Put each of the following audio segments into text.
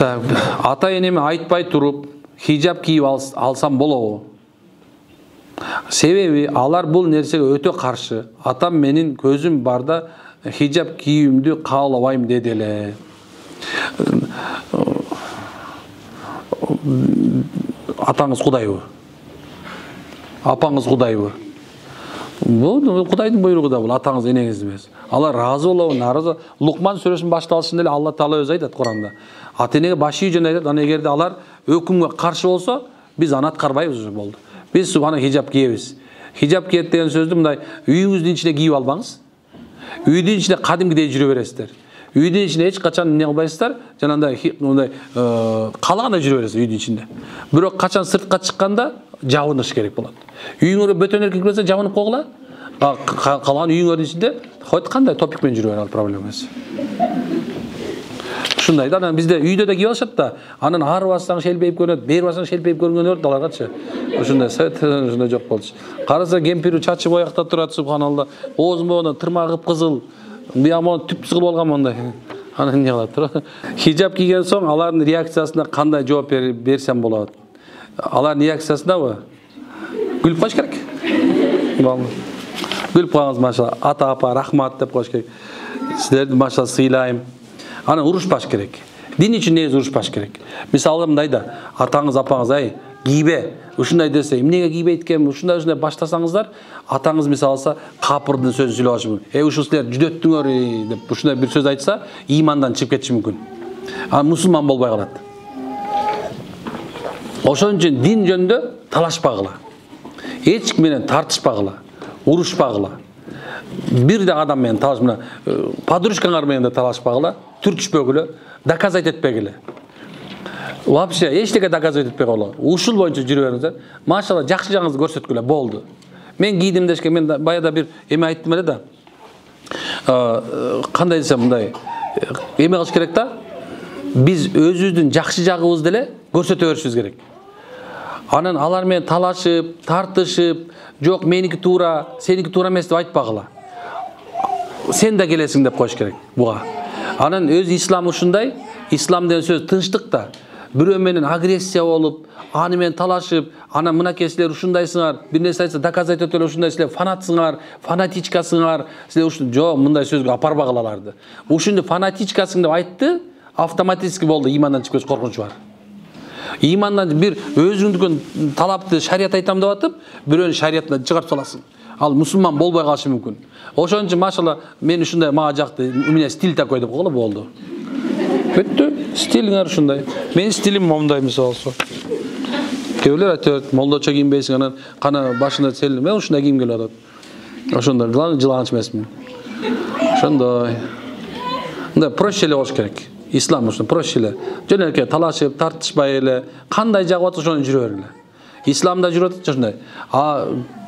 Ата енеме айтпай туруп хижаб кийип алсам болобу? Себеби алар бул нерсеге өтө каршы. Атам менин көзүм барда хижаб кийүүмдү каалабайм деди эле. Атаңыз Кудайбы? Апаңыз Кудайбы? Бул Кудайдын буйругу да, бул атаңыз энеңиз эмес. Алар разы болобу, нааразы. Лукман сүрөсүнүн башталышында эле Алла Таала өзү айтат Куранда. Ата энеге баш ийүү жөн айтат. Ана эгерде алар өкүмгө каршы болсо, биз аны аткарбайбыз уже болду. Биз аны хижаб кийебиз. Хижаб кийет деген сөздү мындай үйүңүздүн ичинде кийип албаңыз. Үйдүн ичинде кадимкидей жүрө бересиздер. Үйдүн ичинде эч качан эмне кылбайсыздар, жанагындай мындай каалагандай жүрө бересиздер үйдүн ичинде. Бирок качан сыртка чыкканда жабыныш керек болот. Үйүңөргө бөтөн эркек келсе жабынып койгула. Калган үйүңөрдүн ичинде хоть кандай топик менен жүрө бер, ал проблема эмес. Ушундай да, анан бизде үйдө да кийип алышат да, анан ары бассаң шелпейип көрүнөт, бери бассаң шелпейип көрүнөт аларгачы. Ушундай ушундай жок болчу. Караса кемпири чачы боякта турат, субханалла. Оозун тырмагы кызыл, биямон түп сыгылып алган мондай. Анан эмне кылат тура? Хижаб кийген соң алардын реакциясына кандай жооп берсем болот? Алардын реакциясынабы? Күлүп коюш керек. Күлүп коюңуз, машалла. Ата апа рахмат деп коюш керек. Силерди машалла сыйлайм. Анан урушпаш керек. Дин үчүн негизи урушпаш керек. Мисалы мындай да, атаңыз апаңыз ай кийбе, ушундай десе, эмнеге кийбейт экен, ушундай баштасаңыздар, атаңыз мисалса капырдын сөзүн сүйлөп алышы мүмкүн. Ушул силер жүдөттүңөр деп ушундай бир сөз айтса, имандан чыгып кетиши мүмкүн. Анан мусулман болбой калат. Ошон үчүн дин жөнүндө талашпагыла. Эч ким менен тартышпагыла, урушпагыла. Бир да адам менен талашпагыла, подружкаңар менен да талашпагыла, түртүшпөгүлө, доказать этпегиле. Вообще эчтеке доказать этпей койгула. Ушул боюнча жүрө бериңиздер. Машалла жакшы жагыңызды көрсөткүлө болду. Мен кийдим дешке, мен баяда бир эме айттым эле да. Кандай десем мындай эме кылыш керек да. Биз өзүбүздүн жакшы жагыбызды эле көрсөтө беришибиз керек. Анан алар менен талашып, тартышып, жок меники туура, сеники туура эмес деп айтпагыла. Сен да келесиң деп коюш керек буга. Анан өз ислам ушундай, ислам деген сөз тынчтык да. Бирөө менен агрессия болуп, аны менен талашып, анан мынакей силер ушундайсыңар, бир нерсе айтса доказать этип эле ушундай силер фанатсыңар, фанатичкасыңар, силер ушун жок мындай сөзгө апарбагыла аларды. Ушунду фанатичкасың деп айтты, автоматически болду, имандан чыгып кетиш коркунучу бар. Имандан бир өзүңдүкүн талапты шарият айтам деп атып, бирөөнүн шариятынан чыгарып саласың. Ал мусулман болбой калышы мүмкүн. Ошон үчүн машалла мен ушундай мага жакты, у меня стиль такой деп койгула болду. Бүттү, стилиңер ушундай. Мен стилим момундай мисалсы. Кээбилер айтат, молдочо кийинбейсиң, анан кана башында сел, мен ушундай кийим келип атат. Ошондой, главный жыланч эмесмин. Ошондой. Мындай проще эле болуш керек. Ислам ушун проще эле. Жөн эле талашып, тартышпай эле, кандай жагып атса ошону жүрө бергиле. Исламда жүрөт ушундай.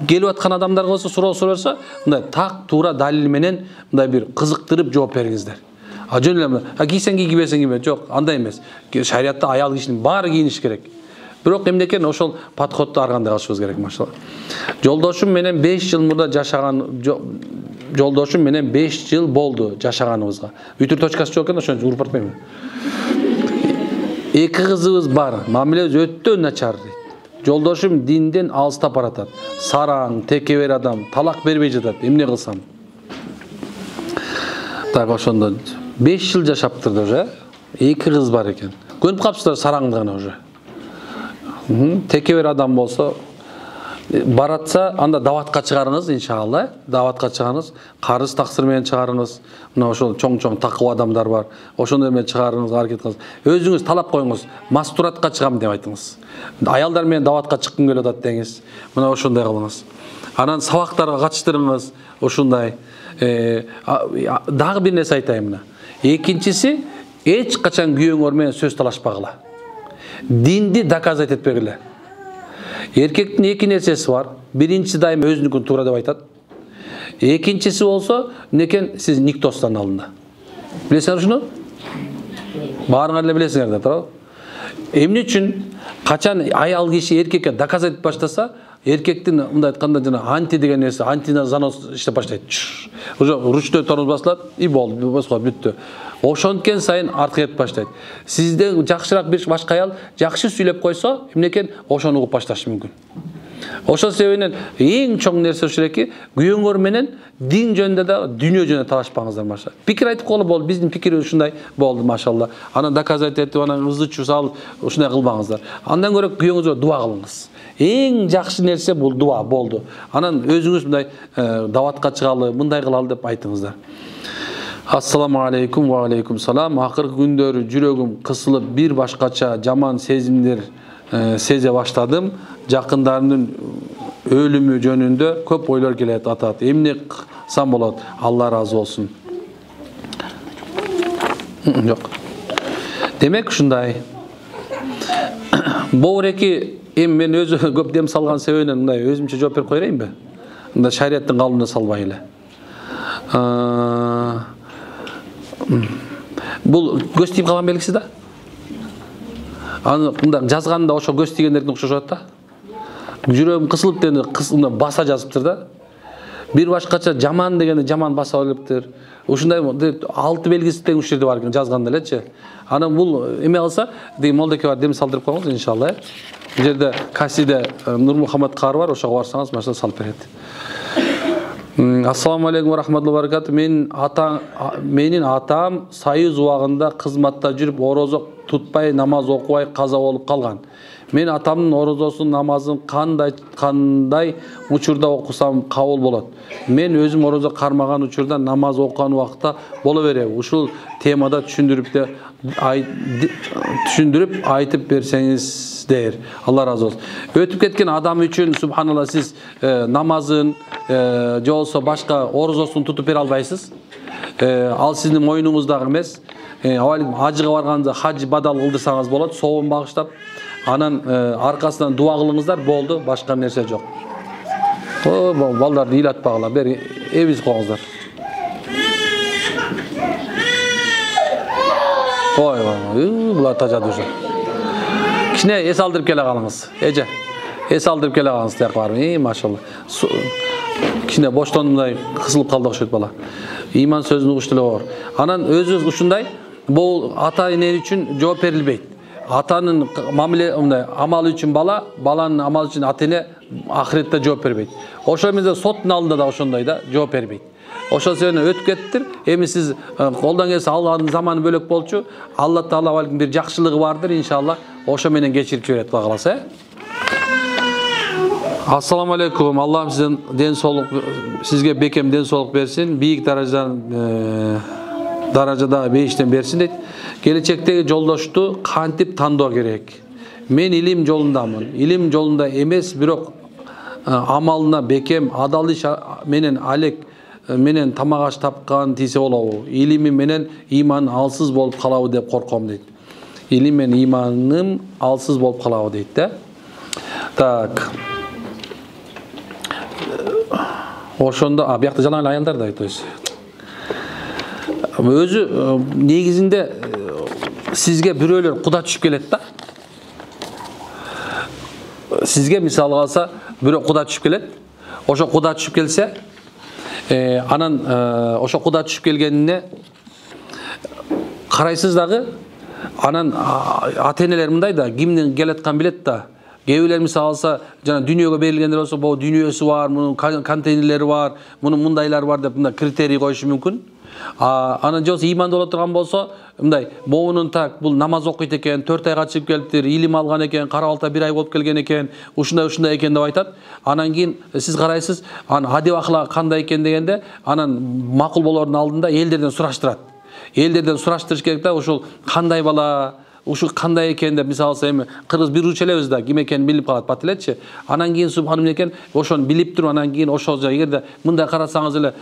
Келип аткан адамдар болсо, суроо сураса, мындай так туура далил менен мындай бир кызыктырып жооп бергиңиздер. Жөн эле кийсең кий, кийбесең кийбе, жок, андай эмес. Шариатта аял кишинин баары кийиниш керек. Бирок эмне экен, ошол подходду ар кандай кылышыбыз керек, машалла. Жолдошум менен 5 жыл мурда жашаган, жолдошум менен 5 жыл болду жашаганыбызга. Үтүр точкасы жок экен, ошон уруп атпайм. 2 кызыбыз бар, мамилебиз өтө начар. Жолдошум динден алыстап баратат. Сараң, текебер адам, талак бербей жатат. Эмне кылсам? Так, ошондо 5 жыл жашаптыр да уже. 2 кыз бар экен. Көрүп калыпсыздар сараңдыгына уже. Текебер адам болсо баратса, анда даватка чыгарыңыз, иншалла. Даватка чыгарыңыз, карыз таксыр менен чыгарыңыз. Мына ошол чоң-чоң такып адамдар бар. Ошондой менен чыгарыңыз, аракет кылыңыз. Өзүңүз талап коюңуз. Мастуратка чыгам деп айтыңыз. Аялдар менен даватка чыккым келип атат деңиз. Мына ошондой кылыңыз. Анан сабактарга катыштырыңыз, ошондой. Дагы бир нерсе айтайын мына. Экинчиси, эч качан күйөөңөр менен сөз талашпагыла. Динди доказать этпегиле. Эркектин 2 нерсеси бар. Биринчиси дайым өзүнүкүн туура деп айтат. Экинчиси болсо, некен сиз никтостан алдында. Билесиңер ушуну? Баарыңар эле билесиңер да, туурабы? Эмне үчүн качан аял киши эркекке доказать баштаса, эркектин мындай айтканда жана анти деген нерсе, антизанос иштеп баштайт. Уже ручной тормоз басылат, и болду, баскан бүттү. Ошонткен сайын артка кетип баштайт. Сизден жакшыраак бир башка аял жакшы сүйлөп койсо, эмнекен ошону угуп башташы мүмкүн. Ошол себептен эң чоң нерсе ушул эки, күйөөңөр менен дин жөнүндө да, дүйнө жөнүндө талашпаңыздар машалла. Пикир айтып коелу болду, биздин пикирибиз ушундай болду машалла. Анан доказать этип, анан ызычуу салып, ушундай кылбаңыздар. Андан көрө күйөөңүзгө дуа кылыңыз. Эң жакшы нерсе бул дуа болду. Анан өзүңүз мындай даватка чыгалы, мындай кылалы деп айтыңыздар. Ассаламу алейкум ва алейкум салам. Акыркы күндөрү жүрөгүм кысылып, бир башкача жаман сезимдер сезе баштадым. Жакындарымдын өлүмү жөнүндө көп ойлор келет атат. Эмне кылсам болот? Алла разы болсун. Жок. Демек ушундай. Боореки мен өзү көп дем салган себебинен мындай өзүмчө жооп берип коерейинби? Мында шариаттын калыбына салбай эле. Бул көз тийип калган белгиси да. Аны мында жазганда ошо көз тийгендердин окшошот да. Жүрөгүм кысылып дегенде баса жазыптыр да. Бир башкача жаман дегенде жаман баса өлүптүр. Ушундай 6 белгиси тең ушул жерде бар экен жазганда элечи. Анан бул эме кылса, молдеке бар дем салдырып коюңуз иншалла. Бул жерде Касиде Нурмухаммад кары бар, ошого барсаңыз машина салып берет. Ассаламу алейкум ва рахматуллахи ва баракату. Менин атам союз убагында кызматта жүрүп орозо тутпай, намаз окубай каза болуп калган. Мен атамдын орозосун, намазын кандай учурда окусам кабыл болот. Мен өзүм орозо кармаган учурда намаз окуган убакта боло береби. Ушул темада түшүндүрүп айтып берсеңиздер. Алла разы болсун. Өтүп кеткен адам үчүн субханалла сиз намазын же болсо башка орозосун тутуп бере албайсыз. Ал сиздин мойнуңуздагы эмес. Ажыга барганда хажы бадал кылдырсаңыз болот, сообун багыштап. Анан аркасынан дуа кылыңыздар, болду, башка нерсе жок. Балдарды ыйлатпагыла, бери эбиз коңуздар. Ой, булар тажады уже. Кичине эс алдырып келе калыңыз. Эже, эс алдырып келе калыңыз тияк барбы? Машалла. Кичине боштондой кысылып калды окшойт бала. Иман сөзүн угуш деле бар. Анан өзү ушундай, бул ата эне үчүн жооп берилбейт. Атанын амалы үчүн бала, баланын амалы үчүн ата эне ахиретте жооп бербейт. Ошол эмесе соттун алдында да ошондой да жооп бербейт. Ошол себептен өтүп кеттир. Эми сиз колдон келсе алганын заманы бөлөк болчу. Алла Таала балким бир жакшылыгы бардыр, иншалла. Ошо менен кечирип жиберет, Кудай кааласа. Ассаламу алейкум. Аллахым сизден ден соолук, сизге бекем ден соолук берсин. Бийик даражада бейиштен берсин дейт. Келечектеги жолдошту кантип тандоо керек? Мен илим жолундамын. Илим жолунда эмес, бирок амалына бекем, адал иш менен алек менен тамак аш тапкан тийсе болобу? Илими менен иман алсыз болуп калабы деп корком дейт. Илим менен иманым алсыз болуп калабы дейт да. Так. Ошондо биякта жалаң аялдар да айтты. Өзү негизинде сизге бирөөлөр куда түшүп келет да. Сизге мисалы алса бирөө куда түшүп келет. Ошо куда түшүп келсе, анан ошо куда түшүп келгенине карайсыз дагы. Анан ата-энелер мындай да, кимдин келатканын билет да. Кээбилер мисалы алса, жана дүйнөгө берилгендер болсо, бул дүйнөсү бар, мунун контейнерлери бар, мунун мындайлар бар деп мындай критерий коюшу мүмкүн. Анан жолсо иманды боло турган болсо, мындай моунун так бул намаз окуйт экен, 4 айга чыгып келиптир, илим алган экен, карабалта 1 ай болуп келген экен, ушундай экен деп айтат. Анан кийин сиз карайсыз, адеп акылы кандай экен дегенде, анан макул болоордун алдында элдерден сураштырат. Элдерден сураштырыш керек да, ушул кандай бала, ушу кандай экен деп мисалы алса, эми кыргыз бир уч элебиз да, ким экенин билип калат бат элечи. Анан кийин субханым экен, ошону билип туруп, анан кийин ошол эгерде мындай карасаңыз эле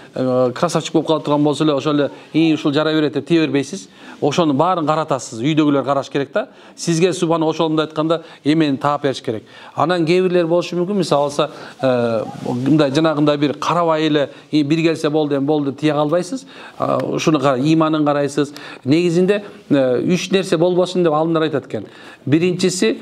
красавчик болуп кала турган болсо эле, ошол эле ушул жарай берет деп тие бербейсиз. Ошонун баарын каратасыз. Үйдөгүлөр караш керек да. Сизге субхан ошондой айтканда эмени таап бериш керек. Анан кээ бирлер болушу мүмкүн, мисалы алса, мындай жанагындай бир карабай эле бир келсе болду, эми болду тие калбайсыз. Ушуну иманын карайсыз. Негизинде 3 нерсе болбосун деп алымдар айтат экен. Биринчиси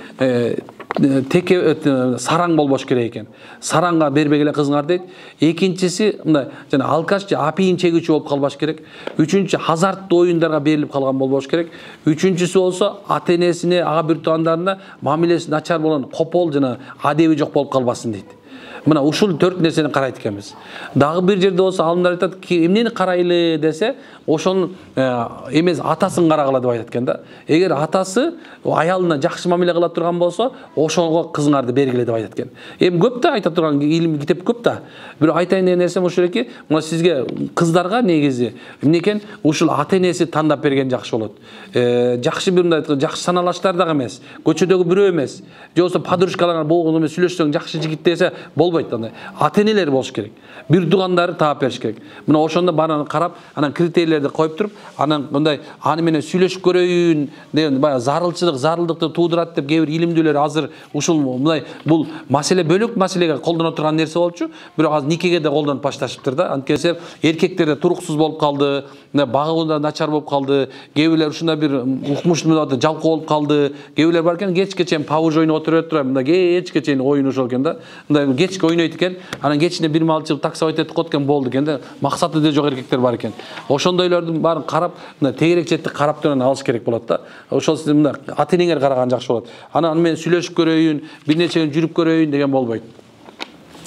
теке сараң болбош керек экен. Саранга бербегеле кызыңар дейт. Экинчиси мындай жана алкаш же апийин чегүүчү болуп калбаш керек. Үчүнчү азарттуу оюндарга берилип калган болбош керек. Үчүнчүсү болсо ата-энесине, ага бир туугандарына мамилеси начар болгон копол жана адеби жок болуп калбасын дейт. Мына ушул 4 нерсени карайт экенбиз. Дагы бир жерде болсо алымдар айтат, эмнени карайлы десе, ошонун эмес атасын карагыла деп айтат экен да. Эгер атасы аялына жакшы мамиле кыла турган болсо, ошого кызыңарды бергиле деп айтат экен. Эми көп да айта турган илим китеп көп да. Бирок айтайын деген нерсем ушул эки, мына сизге кыздарга негизи эмне экен, ушул ата-энеси тандап берген жакшы болот. Жакшы бир мындай жакшы саналаштар дагы эмес, көчөдөгү бирөө эмес, же болбосо подружкалар болгону менен сүйлөшсөң жакшы жигит десе болбойт андай. Ата-энелер болуш керек. Бир туугандары таап бериш керек. Мына ошондо баарын карап, анан критерийлерди коюп туруп, анан мындай аны менен сүйлөшүп көрөйүн деген баягы зарылдыкты туудурат деп кээ бир илимдүүлөр азыр ушул мындай бул маселе бөлөк маселеге колдоно турган нерсе болчу, бирок азыр никеге да колдонуп башташыптыр да. Анткени эркектер да туруксуз болуп калды, багууда начар болуп калды, кээ бирлер ушундай бир укмуштуу жалкоо болуп калды, кээ бирлер бар экен кечке чейин пауж ойноп отуруп тура, мындай кечке чейин оюн ошол экен да. Мындай кечке ойнойт экен, анан кечине бир мал чыгып таксовать этип коет экен, болду экен да. Максаты да жок эркектер бар экен. Ошондойлордун баарын карап, мына тегерек четти карап туран алыш керек болот да. Ошол сиз мына ата-энеңер караган жакшы болот. Анан мен сүйлөшүп көрөйүн, бир нече күн жүрүп көрөйүн деген болбойт.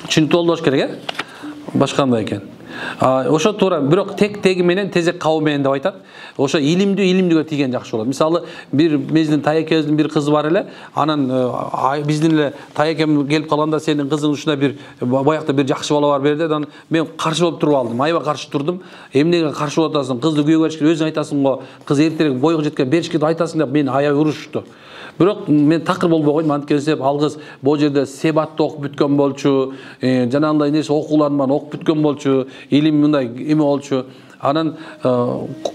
Түшүнүктүү болуш керек, башка кандай экен. Ошо туура, бирок теги менен тезек кабы менен деп айтат. Ошо илимдүүгө тийген жакшы болот. Мисалы, бир биздин таекебиздин бир кызы бар эле, анан биздин эле таекем келип калганда сенин кызың ушундай бир баягыда бир жакшы бала бар берди. Анан мен каршы болуп туруп алдым. Айба каршы турдум. Эмнеге каршы болуп атасың? Кызды күйөөгө беришке өзүң айтасың го. Кыз эртерээк бойго жеткен беришке деп айтасың деп мени аябай урушту. Бирок мен такыр болбой койдум, анткени ал кыз бул жерде себатты окуп бүткөн болчу, жанагындай нерсе окууларын окуп бүткөн болчу, илим мындай эме болчу. Анан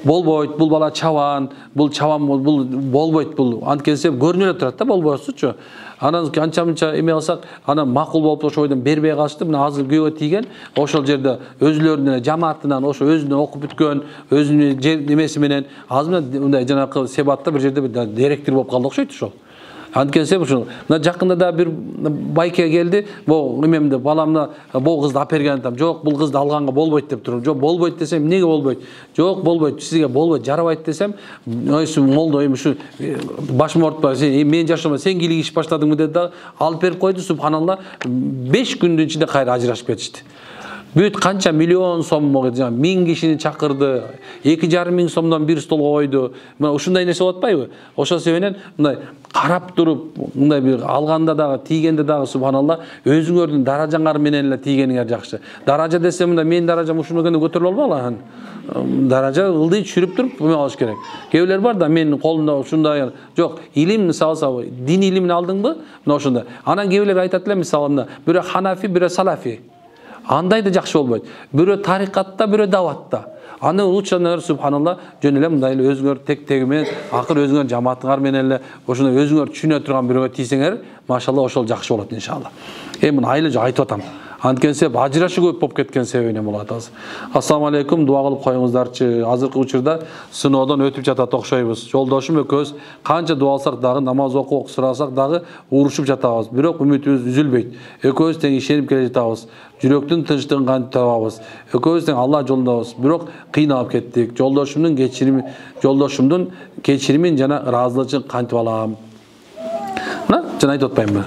болбойт, бул бала чабан, бул болбойт, бул анткени көрүнүп эле турат да, болбосучу. Анан канча-мынча эме кылсак, анан макул болуп ошол бойдон бербей калышты. Мына азыр күйөөгө тийген, ошол жерде өзүлөрүнүн жамаатынан ошо өзүнүн окуп бүткөн, өзүнүн эмеси менен азыр мындай жанакы себатта бир жерде бир директор болуп калды окшойт ошол. Анткени ушул мына жакында да бир байке келди, бул эмемди баламны бул кызды алып берген айтам. Жок, бул кызды алганга болбойт деп турум. Жок, болбойт десем, эмнеге болбойт? Жок, болбойт, сизге болбойт, жарабайт десем, ойсу молдо эми ушу башым оорутпа, мен жашама, сен кийлигишип баштадыңбы деди да, алып берип койду. Субханалла, 5 күндүн ичинде кайра ажырашып кетишти. Бүт канча миллион сом, 1000 кишини чакырды, 2,5 миң сомдон бир столго койду. Мына ушундай нерсе болуп атпайбы? Ошол себептен мындай карап туруп, мындай бир алганда дагы, тийгенде дагы субханалла, өзүңөрдүн даражаңар менен эле тийгениңер жакшы. Даража десе мында менин даражам ушуну көндө көтөрүлө албайбы? Даража ылдый түшүрүп туруп эме алыш керек. Кээ бирлер бар да, менин колумда ушундай. Жок, илим мисалы, дин илимин алдыңбы? Мына ошондой. Анан кээ бирлер айтат эле, мисалы, бирөө ханафи, бирөө салафи. Андай да жакшы болбойт. Бирөө тарикатта, бирөө даватта. Аны улучшандар субханалла, жөн эле мындай эле өзүңөр тек-теги менен, акыр өзүңөр жамаатыңар менен эле ошондой өзүңөр түшүнө турган бирөөгө тийсеңер, машалла ошол жакшы болот иншалла. Эми айылы айтып атам. Анткени ажырашуу көп болуп кеткен себебинен болот азыр. Ассаламу алейкум, дуа кылып коюңуздарчы. Азыркы учурда сыноодон өтүп жатат окшойбуз. Жолдошум экөөбүз канча дуа алсак дагы, намаз окуп сурасак дагы урушуп жатабыз. Бирок үмүтүбүз үзүлбөйт. Экөөбүз тең ишенип келе жатабыз. Жүрөктүн тынчтыгын кантип табабыз. Экөөбүз тең Алла жолундабыз. Бирок кыйналып кеттик. Жолдошумдун кечиримин жана ыраазылыгын кантип алам? Мына жана айтып атпаймынбы?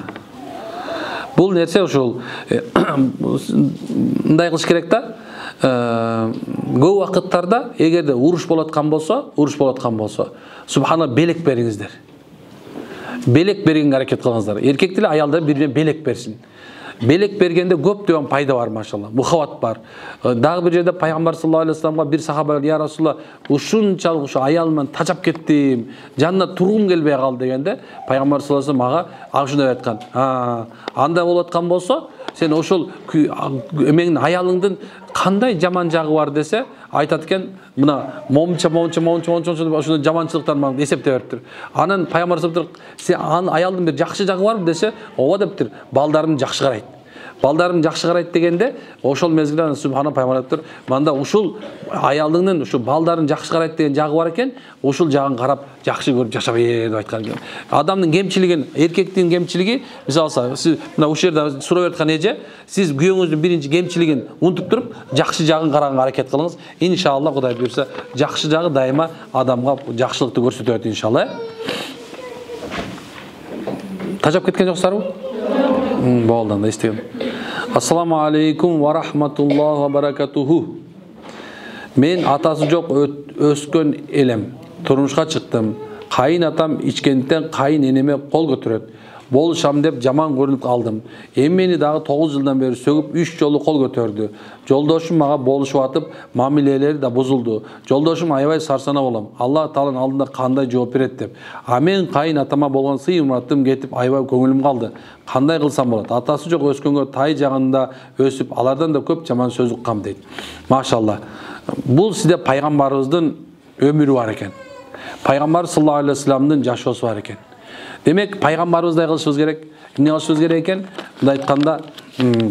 Бул нерсе ушул мындай кылыш керек да. Көп вакыттарда эгерде уруш болуп аткан болсо, субхана белек бериңиздер. Белек бергенге аракет кылыңыздар. Эркек деле аялдар бирине белек берсин. Белек бергенде көптөгөн пайда бар, машалла. Мухаббат бар. Дагы бир жерде пайгамбар саллаллаху алейхи вассаламга бир сахаба я Расулалла, ушунчалык ушу аялымдан тажап кеттим, жанына тургум келбей калды дегенде, пайгамбар саллаллаху алейхи вассалам ага ушундай айткан. Андай болуп аткан болсо, сен ошол эмеңдин аялыңдын кандай жаман жагы бар десе, айтат экен, мына момча ошондой жаманчылыктарын эсептеп бериптир. Анан пайгамбар саллаллаху алейхи вассалам, сен аялдын бир жакшы жагы барбы десе, ооба дептир, балдарын жакшы карайт. балдарым жакшы карайт дегенде, ошол мезгилде субхана пайгамбар мында ушул аялыңдын ушу балдарын жакшы карайт деген жагы бар экен, ушул жагын карап жакшы көрүп жашап деп айткан экен. Адамдын кемчилигин, эркектин кемчилиги, мисалы сиз мына ушул жерде сурап аткан эже, сиз күйөөңүздүн биринчи кемчилигин унутуп туруп, жакшы жагын караганга аракет кылыңыз. Иншалла Кудай буйрса, жакшы жагы дайыма адамга жакшылыкты көрсөтөт иншалла. Тажап кеткен жоксуздарбы? Болду, анда эстегем. Ассаламу алейкум ва рахматуллахи ва баракатуху. Мен атасы жок өскөн элем. Турмушка чыктым. Кайын атам ичкенден кайын энеме кол көтөрөт. Болушам деп жаман көрүнүп калдым. Мени дагы 9 жылдан бери сөгүп 3 жолу кол көтөрдү. Жолдошум мага болушуп атып, мамилелери да бузулду. Жолдошум аябай сарсана болом. Алла Тааланын алдында кандай жооп берет деп. А мен кайын атама болгон сый урматым кетип, аябай көңүлүм калды. Кандай кылсам болот? Атасы жок өскөнгө тай жагында өсүп, алардан да көп жаман сөз уккам дейт. Машалла. Бул сизде пайгамбарыбыздын өмүрү бар экен. Пайгамбар саллаллаху алейхи ва салламдын жашоосу бар экен. Демек, пайгамбарыбыздай кылышыбыз керек. Эмне кылышыбыз керек экен? Мындай айтканда,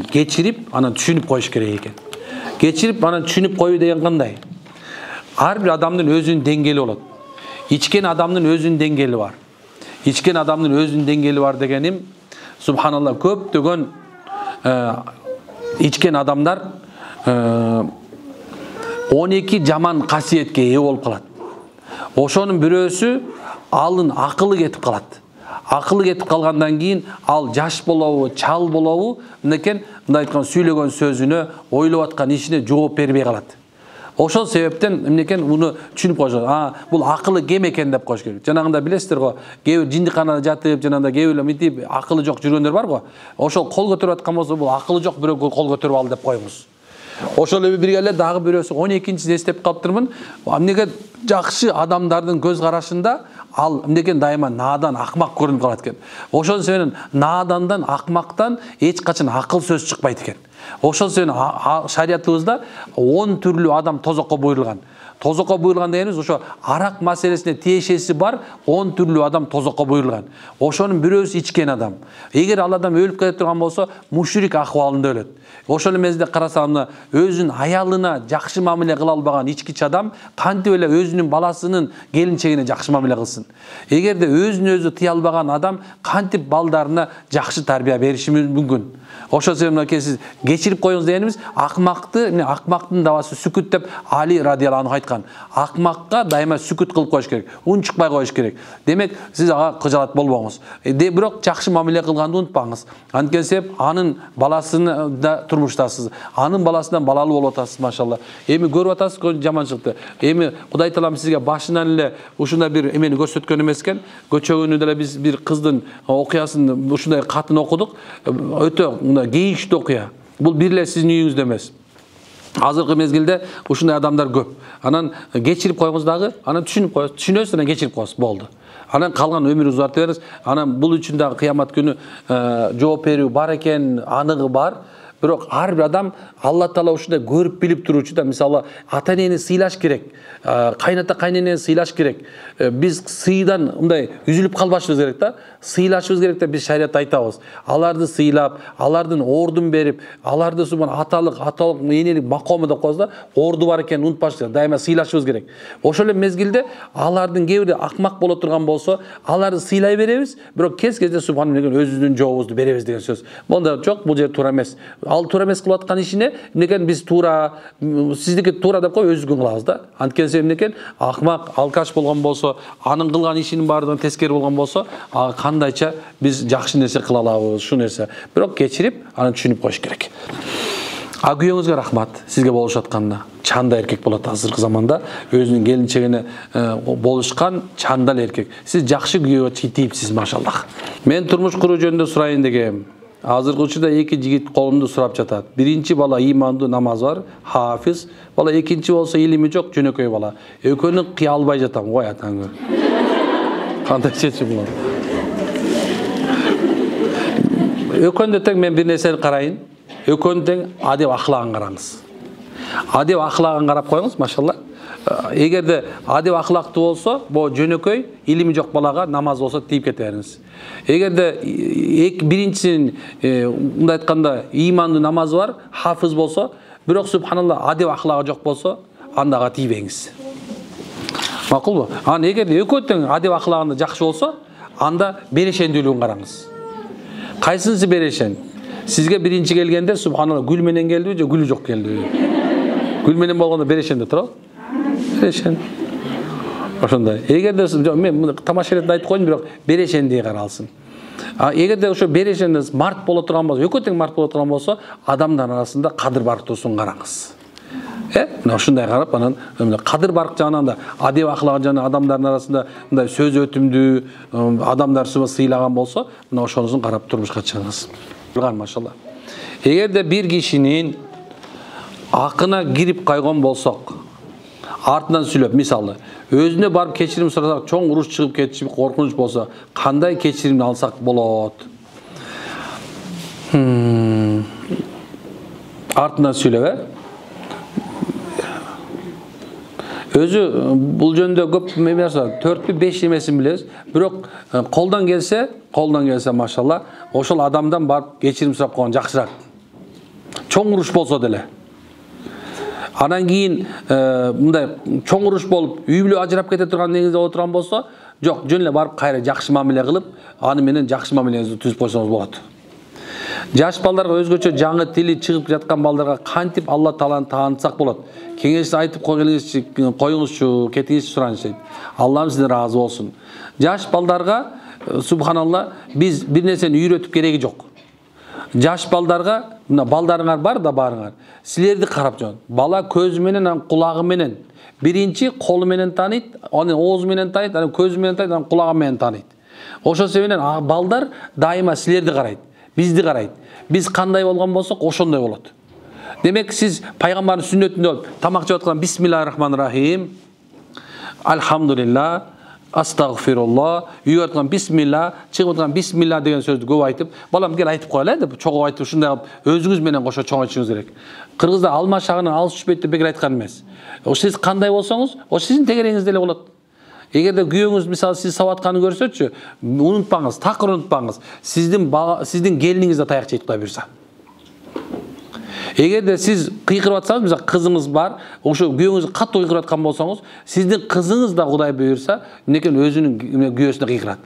кечирип, анан түшүнүп коюш керек экен. Кечирип, анан түшүнүп коюу деген кандай? Ар бир адамдын өзүнүн деңгээли болот. Ичкен адамдын өзүнүн деңгээли бар. Ичкен адамдын өзүнүн деңгээли бар дегеним, субханалла, көптөгөн ичкен адамдар 12 жаман касиетке ээ болуп калат. Ошонун бирөөсү алын акылы кетип калат. Акылы кетип калгандан кийин ал жаш болобу, чал болобу, мындай айткан сүйлөгөн сөзүнө, ойлоп аткан ишине жооп бербей калат. Ошол себептен эмнекен муну түшүнүп коюш. Бул акылы кем экен деп коюш керек. Жанагында билесиздер го, кээ бир жиндиканада жатып, жанагында кээ бир мынтип акылы жок жүргөндөр бар го. Ошол кол көтөрүп аткан болсо, бул акылы жок бирөө кол көтөрүп алды деп коюңуз. Ошол эле бирге эле дагы бирөөсү 12-чисин эстеп калыптырмын. Эмнеге жакшы адамдардын көз карашында ал эмнекен дайыма наадан, акмак көрүнүп калат экен. Ошол себептен наадандан, акмактан эч качан акыл сөз чыкпайт экен. Ошол себептен шариятыбызда 10 түрлүү адам тозокко буйрулган. Тозокко буйрулган дегенибиз ошо арак маселесине тиешеси бар 10 түрлүү адам тозокко буйрулган. Ошонун бирөөсү ичкен адам. Эгер ал адам өлүп кете турган болсо, мушрик акыбалында өлөт. Ошол мезгилде карасаңыз, өзүнүн аялына жакшы мамиле кыла албаган ичкич адам кантип эле өзүнүн баласынын келинчегине жакшы мамиле кылсын? Эгерде өзүн өзү тыя албаган адам кантип балдарына жакшы тарбия бериши мүмкүн? Ошол себептен сиз кечирип коюңуз дегенибиз, акмактын дабасы сүкүт деп Али радиаллаху анху айткан. Акмакка дайыма сүкүт кылып коюш керек, унчукпай коюш керек. Демек, сиз ага кыжалат болбоңуз. Бирок жакшы мамиле кылганды унутпаңыз. Анткени себеп анын баласына да турмуштасыз, анын баласынан балалуу болуп атасыз, машалла. Эми көрүп атасыз, жаман чыкты. Эми Кудай Таалам сизге башынан эле ушундай бир эмени көрсөткөн эмес экен. Көчөгүнү деле биз бир кыздын окуясын ушундай катын окудук. Өтө кейиштүү окуя. Бул бир эле сиздин үйүңүздө эмес. Азыркы мезгилде ушундай адамдар көп. Анан кечирип коюңуз дагы, анан түшүнүп коесуз, түшүнөсүз, анан кечирип коесуз, болду. Анан калган өмүрүңүздү узарта бериңиз. Анан бул үчүн дагы кыямат күнү жооп берүү бар экен, аныгы бар. Бирок ар бир адам Алла Таала ушундай көрүп билип туручу да, мисалы ата-энени сыйлаш керек, кайната кайненени сыйлаш керек. Биз сыйдан мындай үзүлүп калбашыбыз керек да, сыйлашыбыз керек деп биз шариятта айтабыз. Аларды сыйлап, алардын ордун берип, аларды аталык, энелик макому деп коебуз да, орду бар экенин унутпашыбыз керек. Дайыма сыйлашыбыз керек. Ошол эле мезгилде алардын кээ бирде акмак боло турган болсо, аларды сыйлай беребиз, бирок кезде субханалла өзүбүздүн жообубузду беребиз деген сөз. Монда жок, бул жер туура эмес. Ал туура эмес кылып аткан ишине эмнекен биз туура, сиздики туура деп коюп өзүбүздүн кылабыз да. Анткени эмнекен акмак, алкаш болгон болсо, анын кылган ишинин баардыгы тескери болгон болсо, кандайча биз жакшы нерсе кыла алабыз, ушу нерсе. Бирок кечирип, анан түшүнүп коюш керек. Күйөөңүзгө рахмат, сизге болушуп атканда. Чанда эркек болот азыркы заманда, өзүнүн келинчегине болушкан чандал эркек. Сиз жакшы күйөөгө тийипсиз, машаллах. Мен турмуш куруу жөнүндө сурайын дегем. Азыркы учурда эки жигит колумду сурап жатат. Биринчи бала имандуу, намаз бар, хафиз. Бала экинчи болсо илими жок, жөнөкөй бала. Экөөнү кыя албай жатам, кой атаң көр. Кандай чечим бул? Экөөнү тең мен бир нерсени карайын. Экөөнү тең адеп ахлагын караңыз. Адеп ахлагын карап коюңуз, машалла. Эгерде адеп ахлактуу болсо, бу жөнөкөй илими жок балага намаз болсо тийип кете бериңиз. Эгерде биринчисин мындай айтканда имандуу намазы бар, хафыз болсо, бирок субханалла адеп ахлагы жок болсо, андага тийбеңиз. Макулбу? Аны эгерде экөө тең адеп ахлагында жакшы болсо, анда берешендүүлүгүн караңыз. Кайсынысы берешен? Сизге биринчи келгенде субханалла гүл менен келдиби же гүлү жок келдиби? Гүл менен болгондо берешенде турабы? Берешен. Ошондой. Эгерде мен тамаша иретип айтып койдум, бирок берешендей каралсын. Эгерде ошо берешенде март боло турган болсо, экөө тең март боло турган болсо, адамдар арасында кадыр барктуусун караңыз. Мына ушундай карап, анан кадыр барк жагынан да, адеп ахлак жагынан адамдардын арасында мындай сөз өтүмдүү, адамдар сыйлаган болсо, мына ошонусун карап турмушка чыгыңыз. Машалла. Эгерде бир кишинин акына кирип кайган болсок, артынан сүйлөп, мисалы, өзүнө барып кечирим сурасак, чоң уруш чыгып кетиши коркунуч болсо, кандай кечиримди алсак болот? Артынан сүйлөп, өзү бул жөндө көп нерсе, 4-5 немесин билебиз, бирок колдон келсе, машалла, ошол адамдан барып кечирим сурап койгон жакшыраак. Чоң уруш болсо деле. Анан кийин мындай чоң уруш болуп, үй бүлө ажырап кете турган негизде отурган болсо, жок, жөн эле барып кайра жакшы мамиле кылып, аны менен жакшы мамилеңизди түзүп койсоңуз болот. Жаш балдарга өзгөчө жаңы тили чыгып жаткан балдарга кантип Алла Тааланы таанытсак болот? Кеңеш айтып коюңузчу, кетиңизчи сураныш дейт. Аллам сизден ыраазы болсун. Жаш балдарга субханалла биз бир нерсени үйрөтүп кереги жок. Жаш балдарга, мына балдарыңар бар да барыңар. Силерди карап жон. Бала көзү менен, кулагы менен. Биринчи колу менен тааныйт, анан оозу менен тааныйт, анан көзү менен тааныйт, анан кулагы менен тааныйт. Ошол себептен балдар дайыма силерди карайт, бизди карайт. Биз кандай болгон болсок, ошондой болот. Демек сиз пайгамбардын сүннөтүндө тамак жеп аткан бисмиллахир-рахманир-рахим, альхамдулилlah, астагфирулlah, үйгө аткан бисмилла, чыгып аткан бисмилла деген сөздү көп айтып, балам кел айтып коелы деп чогуу айтып, ушундай өзүңүз менен кошо чоң айтышыңыз керек. Кыргызда алма шагынан алыс түшпөйт деп бекер айткан эмес. Сиз кандай болсоңуз, о сиздин тегереңиз деле болот. Эгерде күйөөңүз мисалы сиз сабатканы көрсөчү, унутпаңыз, такыр унутпаңыз. Сиздин келиниңиз да таяк жейт, Кудай буйрса. Эгерде сиз кыйкырып атсаңыз, мисалы кызыңыз бар, ошо күйөөңүз катуу кыйкырып аткан болсоңуз, сиздин кызыңыз да Кудай буйрса, мынекей өзүнүн күйөөсүнө кыйкырат.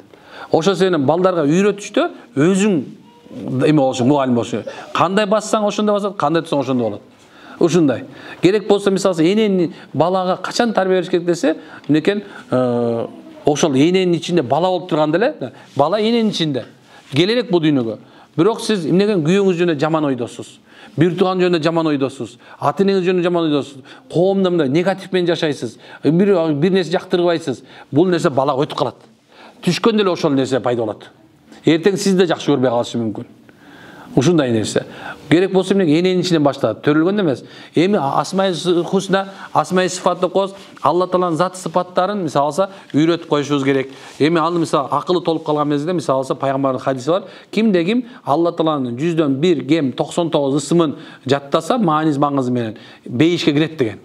Ошол себептен балдарга үйрөтүштө өзүң эме болушуң, мугалим болушуң. Кандай бассаң ошондой басат, кандай турсаң ошондой болот. Ушундай. Керек болсо мисалы энени балага качан тарбия бериш керек десе, мынекей ошол эненин ичинде бала болуп турганда эле, бала эненин ичинде. Келерек бул дүйнөгө. Бирок сиз эмнеген күйөөңүз жөнүндө жаман ойдосуз. Бир тууган жөнүндө жаман ойдосуз. Ата энеңиз жөнүндө жаман ойдосуз. Коомдо мындай негатив менен жашайсыз. Бир нерсе жактырбайсыз. Бул нерсе балага өтүп калат. Түшкөндө эле ошол нерсе пайда болот. Эртең сизди да жакшы көрбөй калышы мүмкүн. Ушундай нерсе. Керек болсо эмне эненин ичинен башталат, төрөлгөндө эмес. Эми асмаи хусна, асмаи сифат деп коебуз. Алла Тааланын зат сыпаттарын мисалы алса үйрөтүп коюшубуз керек. Эми аны мисалы акылы толуп калган мезгилде мисалы алса пайгамбардын хадиси бар. Кимде ким Алла Тааланын 100дөн 1 кем 99 ысымын жаттаса, мааниз маңызы менен бейишке кирет деген.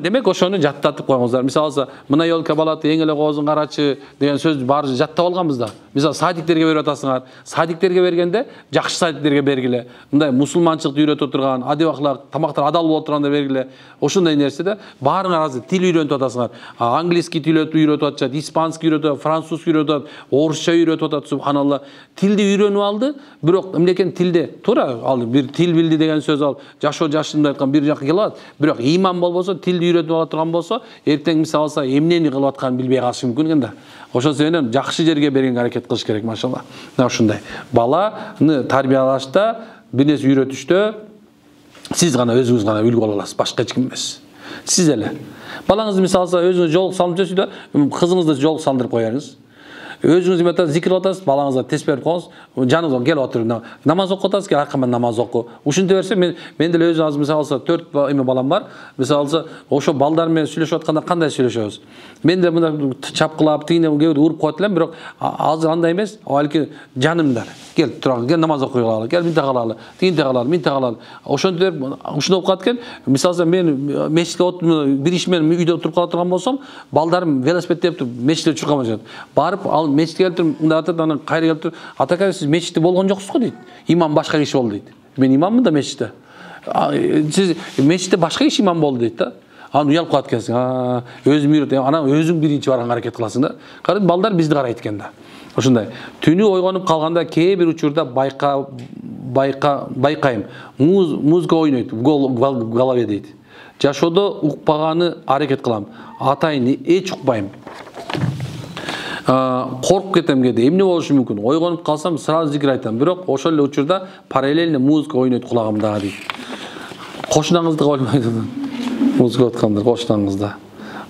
Демек ошону жаттатып коюңуздар. Мисалы алса, мына ёлка балаты эң эле коозун карачы деген сөздү баары жаттап алганбыз да. Мисалы садиктерге берип атасыңар. Садиктерге бергенде жакшы садиктерге бергиле. Мындай мусулманчылыкты үйрөтүп турган, адеп ахлак, тамактар адал болуп турганда бергиле. Ошондой нерседе баарыңар азыр тил үйрөнүп атасыңар. Английский тил үйрөтүп атышат, испанский үйрөтүп атат, французский үйрөтүп атат, орусча үйрөтүп атат, субханалла. Тилди үйрөнүп алды, бирок эмнекен тилде туура ал бир тил билди деген сөз ал жашоо жашында айткан бир жакка келип алат. Бирок иман болбосо, тилди үйрөтүп ала турган болсо, эртең мисалы алса эмнени кылып атканын билбей калышы мүмкүн экен да. Ошол себептен жакшы жерге бергенге аракет кылыш керек, машалла. Мына ушундай. Баланы тарбиялашта, бир нерсе үйрөтүштө сиз гана өзүңүз гана үлгү боло аласыз, башка эч ким эмес. Сиз эле. Балаңызды мисалы алса өзүңүз жол салып жүрсүз да, кызыңызды жол салдырып коерсиз. Өзүңүз эме атасыз, зикир атасыз, балаңызга теспе берип коюңуз, жаныңызга келип отур. Намаз окуп атасыз, кел аркамдан намаз оку. Ушинте берсе, мен деле өзүм азыр мисалы алса 4 эме балам бар. Мисалы алса, ошо балдар менен сүйлөшүп атканда кандай сүйлөшөбүз? Мен деле мындай чапкылап, тигине кээбир уруп коет элем, бирок азыр андай эмес. Балки жанымдар. Кел, тура, кел намаз окуйлалы, кел минте кылалы, тигинте кылалы, минте кылалы. Ошентип ушундай окуп аткан. Мисалы мен мечитке бир иш менен үйдө отуруп кала турган болсом, балдарым велосипед тептип мечитте чуркап жүрөт. Барып, ал мечитке келип туруп, мындай атат, анан кайра келип туруп, атака сиз мечитте болгон жоксуз го дейт. Имам башка киши болду дейт. Мен имаммын да мечитте. Сиз мечитте башка киши имам болду дейт да. Аны уялып калат экенсиң. Өзүм үйрөт, анан өзүң биринчи барганга аракет кыласың да. Карап, балдар бизди карайт экен да. Ошондой. Түнү ойгонуп калганда кээ бир учурда байкайм. Музыка ойнойт в голове дейт. Жашоодо укпаганы аракет кылам. Атайын эч укпайм. Коркуп кетем кээде. Эмне болушу мүмкүн? Ойгонуп калсам сразу зикир айтам. Бирок ошол эле учурда параллельно музыка ойнойт кулагымда дейт. Кошунаңызды ойлойт. Музыка аткандар кошунаңызда.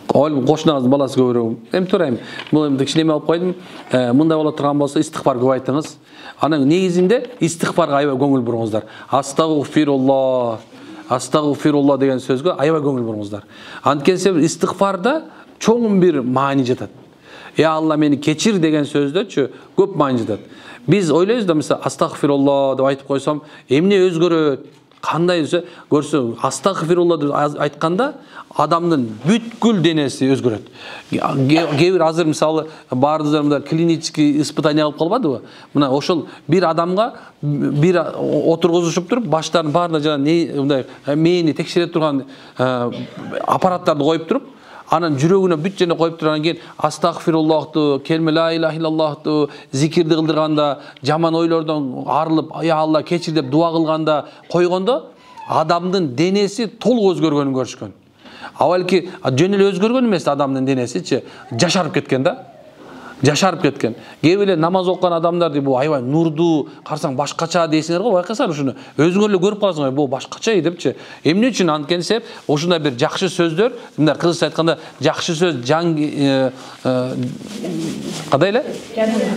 Кошунаңыздын баласы көбүрөөк. Эми турайм. Бул кичинеме алып койдум. Мындай боло турган болсо истигфар көп айтыңыз. Анын негизинде истигфарга аябай көңүл буруңуздар. Астагфирулла деген сөзгө аябай көңүл буруңуздар. Анткени истигфарда чоң бир маани жатат. Алла мени кечир деген сөздөөчү көп маани жатат. Биз ойлойбуз да, мисалы астагфирулла деп айтып койсом, эмне өзгөрөт? Кандай көрсө, астагфирулла деп айтканда адамдын бүткүл денеси өзгөрөт. Кээ бир азыр мисалы баарыбыздар клинический испытание алып калбадыбы? Мына ошол бир адамга бир отургузушуп туруп, баштарын баарына жана мындай мээни текшере турган аппараттарды коюп туруп, анан жүрөгүнө бүт жерине коюп тургандан кийин астагфируллахту, келме ла илаха иллаллахту зикирди кылдырганда, жаман ойлордон арылып, я Алла кечир деп дуа кылганда койгондо адамдын денеси толук өзгөргөнүн көрүшкөн. Балки жөн эле өзгөргөн эмес адамдын денесичи, жашарып кеткен да. Жашарып кеткен. Кээ эле намаз окуган адамдарды бул аябай нурдуу, карасаң башкача дейсиңер го, байкасаңар ушуну. Өзүңөр эле көрүп каласыңар, бул башкача депчи. Эмне үчүн? Анткени себеп ушундай бир жакшы сөздөр, мындай кыргызча айтканда жакшы сөз кандай эле?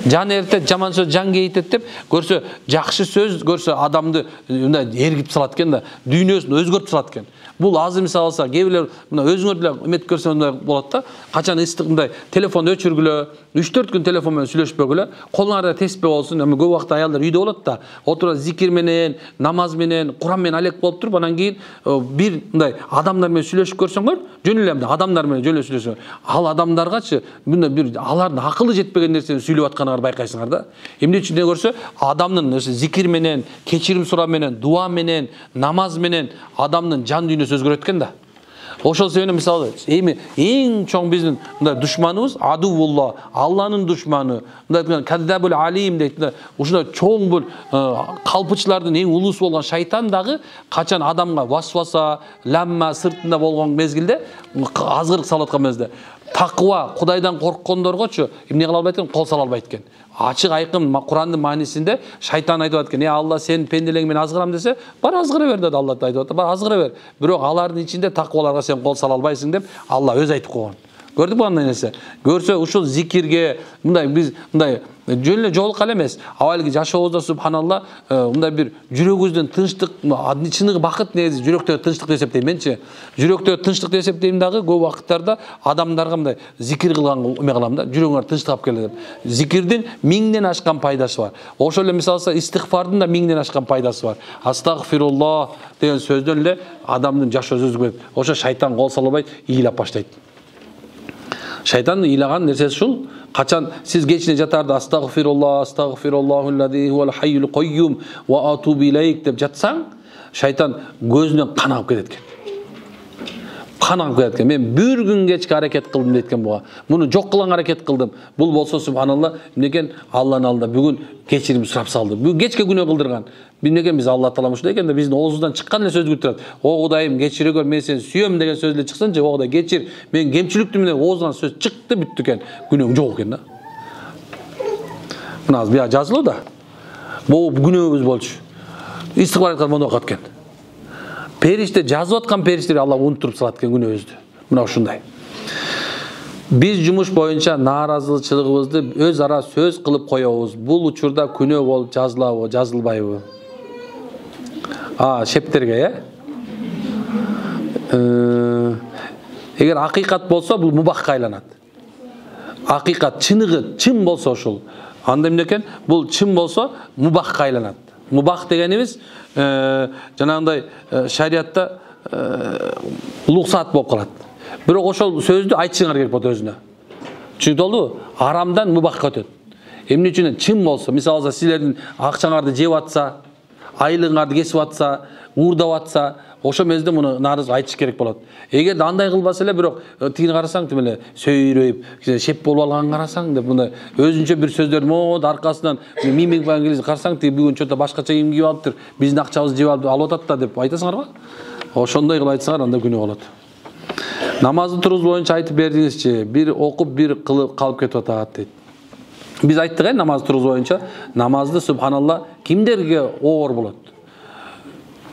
Жан эртет, жаман сөз жан кейитет деп көрсө, жакшы сөз көрсө адамды мындай эргитип салат экен да, дүйнөсүн өзгөртүп салат экен. Бул азыр мисалы алса, кээ бирлер мына өзүңөр деле эмет көрсө мындай болот да. Качан мындай телефонду өчүргүлө, 3-4 күн телефон менен сүйлөшпөгүлө, колуңарда теспе болсун. Эми көп убакта аялдар үйдө болот да, отуруп зикир менен, намаз менен, Куран менен алек болуп туруп, анан кийин бир мындай адамдар менен сүйлөшүп көрсөңөр, жөн эле адамдар менен жөн эле сүйлөшөңөр. Ал адамдаргачы мындай бир алардын акылы жетпеген нерсени сүйлөп атканыңарды байкайсыңар да. Эмне үчүн деп көрсө, адамдын зикир менен, кечирим суроо менен, дуа менен, намаз менен адамдын жан дүйнөсү өзгөрөт экен да. Ошол себептен мисалы эми эң чоң биздин мындай душманыбыз адувулла, Алланын душманы, мындай каддабул алим дейт. Ушундай чоң бул калпычылардын эң улуусу болгон шайтан дагы качан адамга васваса, ламма сыртында болгон мезгилде, азгырык салып аткан мезгилде, таква, Кудайдан корккондоргочу эмне кыла албайт экен, кол сала албайт экен. Ачык айкын Курандын маанисинде шайтан айтып аткан, Алла сен пенделең менен азгырам десе, бар азгыра бер деп Алла айтып атат, бар азгыра бер. Бирок алардын ичинде такваларга сен кол сала албайсың деп Алла өзү айтып койгон. Көрдүкпү андай нерсе? Көрсө ушул зикирге мындай биз мындай жөн эле жолук эле эмес. Авалги жашообузда субханалла мындай бир жүрөгүбүздүн тынчтык, чыныгы бакыт негизи жүрөктөгү тынчтык деп эсептейм менчи. Жүрөктөгү тынчтык деп эсептейм дагы көп убакыттарда адамдарга мындай зикир кылган эме кылам да, жүрөгүңөр тынчтык алып келет деп. Зикирдин 1000ден ашкан пайдасы бар. Ошол эле мисалы истигфардын да 1000ден ашкан пайдасы бар. Астагфирулла деген сөздөн эле адамдын жашоосу өзгөрөт. Ошо шайтан кол сала албайт, ыйлап баштайт. Шайтан ыйлаган нерсеси ушул. Качан сиз кечине жатарда астагфируллахуллази хувал хайюл койюм ва атубу илейк деп жатсаң, шайтан көзүнөн кан агып кетет экен. Кан агып кетет экен. Мен бир күн кечке аракет кылдым дейт экен буга. Муну жок кылган аракет кылдым. Бул болсо субханалла, эмнекен Алланын алдында бүгүн кечирим сурап салды. Бүгүн кечке күнөө кылдырган. Эмнекен биз Алла таала ушундай экен да, биздин оозубуздан чыккан эле сөзгө турат. О Кудайым, кечире көр, мен сени сүйөм деген сөз эле чыксынчы, о Кудай кечир, мен кемчиликтүү менен оозунан сөз чыкты, бүттү экен. Күнөөң жок экен да. Мына азыр бияка жазылуу да. Бул күнөөбүз болчу. Истигфар айткан мону окут экен. Периште жазып аткан периштелер Алла унутуруп салат экен күнөөбүздү. Мына ушундай. Биз жумуш боюнча нааразычылыгыбызды өз ара сөз кылып коебуз. Бул учурда күнөө болуп жазылабы, жазылбайбы? Шептерге, эгер акыйкат болсо, бул мубахка айланат. Акыйкат, чыныгы, чын болсо ушул. Анда эмне экен? Бул чын болсо, мубахка айланат. Мубах дегенибиз жанагындай шариатта улуксаат болуп калат. Бирок ошол сөздү айтышыңар керек болот өзүнө. Түшүндүңөрбү? Арамдан мубахка өтөт. Эмне үчүн? Чын болсо, мисалы силердин акчаңарды жеп атса, айлыгыңарды кесип атса, уурдап атса, ошо мезгилде муну нааразы айтыш керек болот. Эгерде андай кылбаса эле, бирок тигини карасаң, тим эле сөйрөйүп, шеп болуп алганын карасаң деп муну өзүнчө бир сөздөр мод аркасынан мимик баңгилиз карасаң, тиги бүгүн чөтө башкача кийим кийип алыптыр, биздин акчабызды жеп алып атат да деп айтасыңарбы? Ошондой кылып айтсаңар, анда күнөө болот. Намазды туруз боюнча айтып бердиңизчи. Бир окуп, бир кылып калып кетип атат дейт. Биз айттык, намаз туруз боюнча намазды субханалла кимдерге оор болот?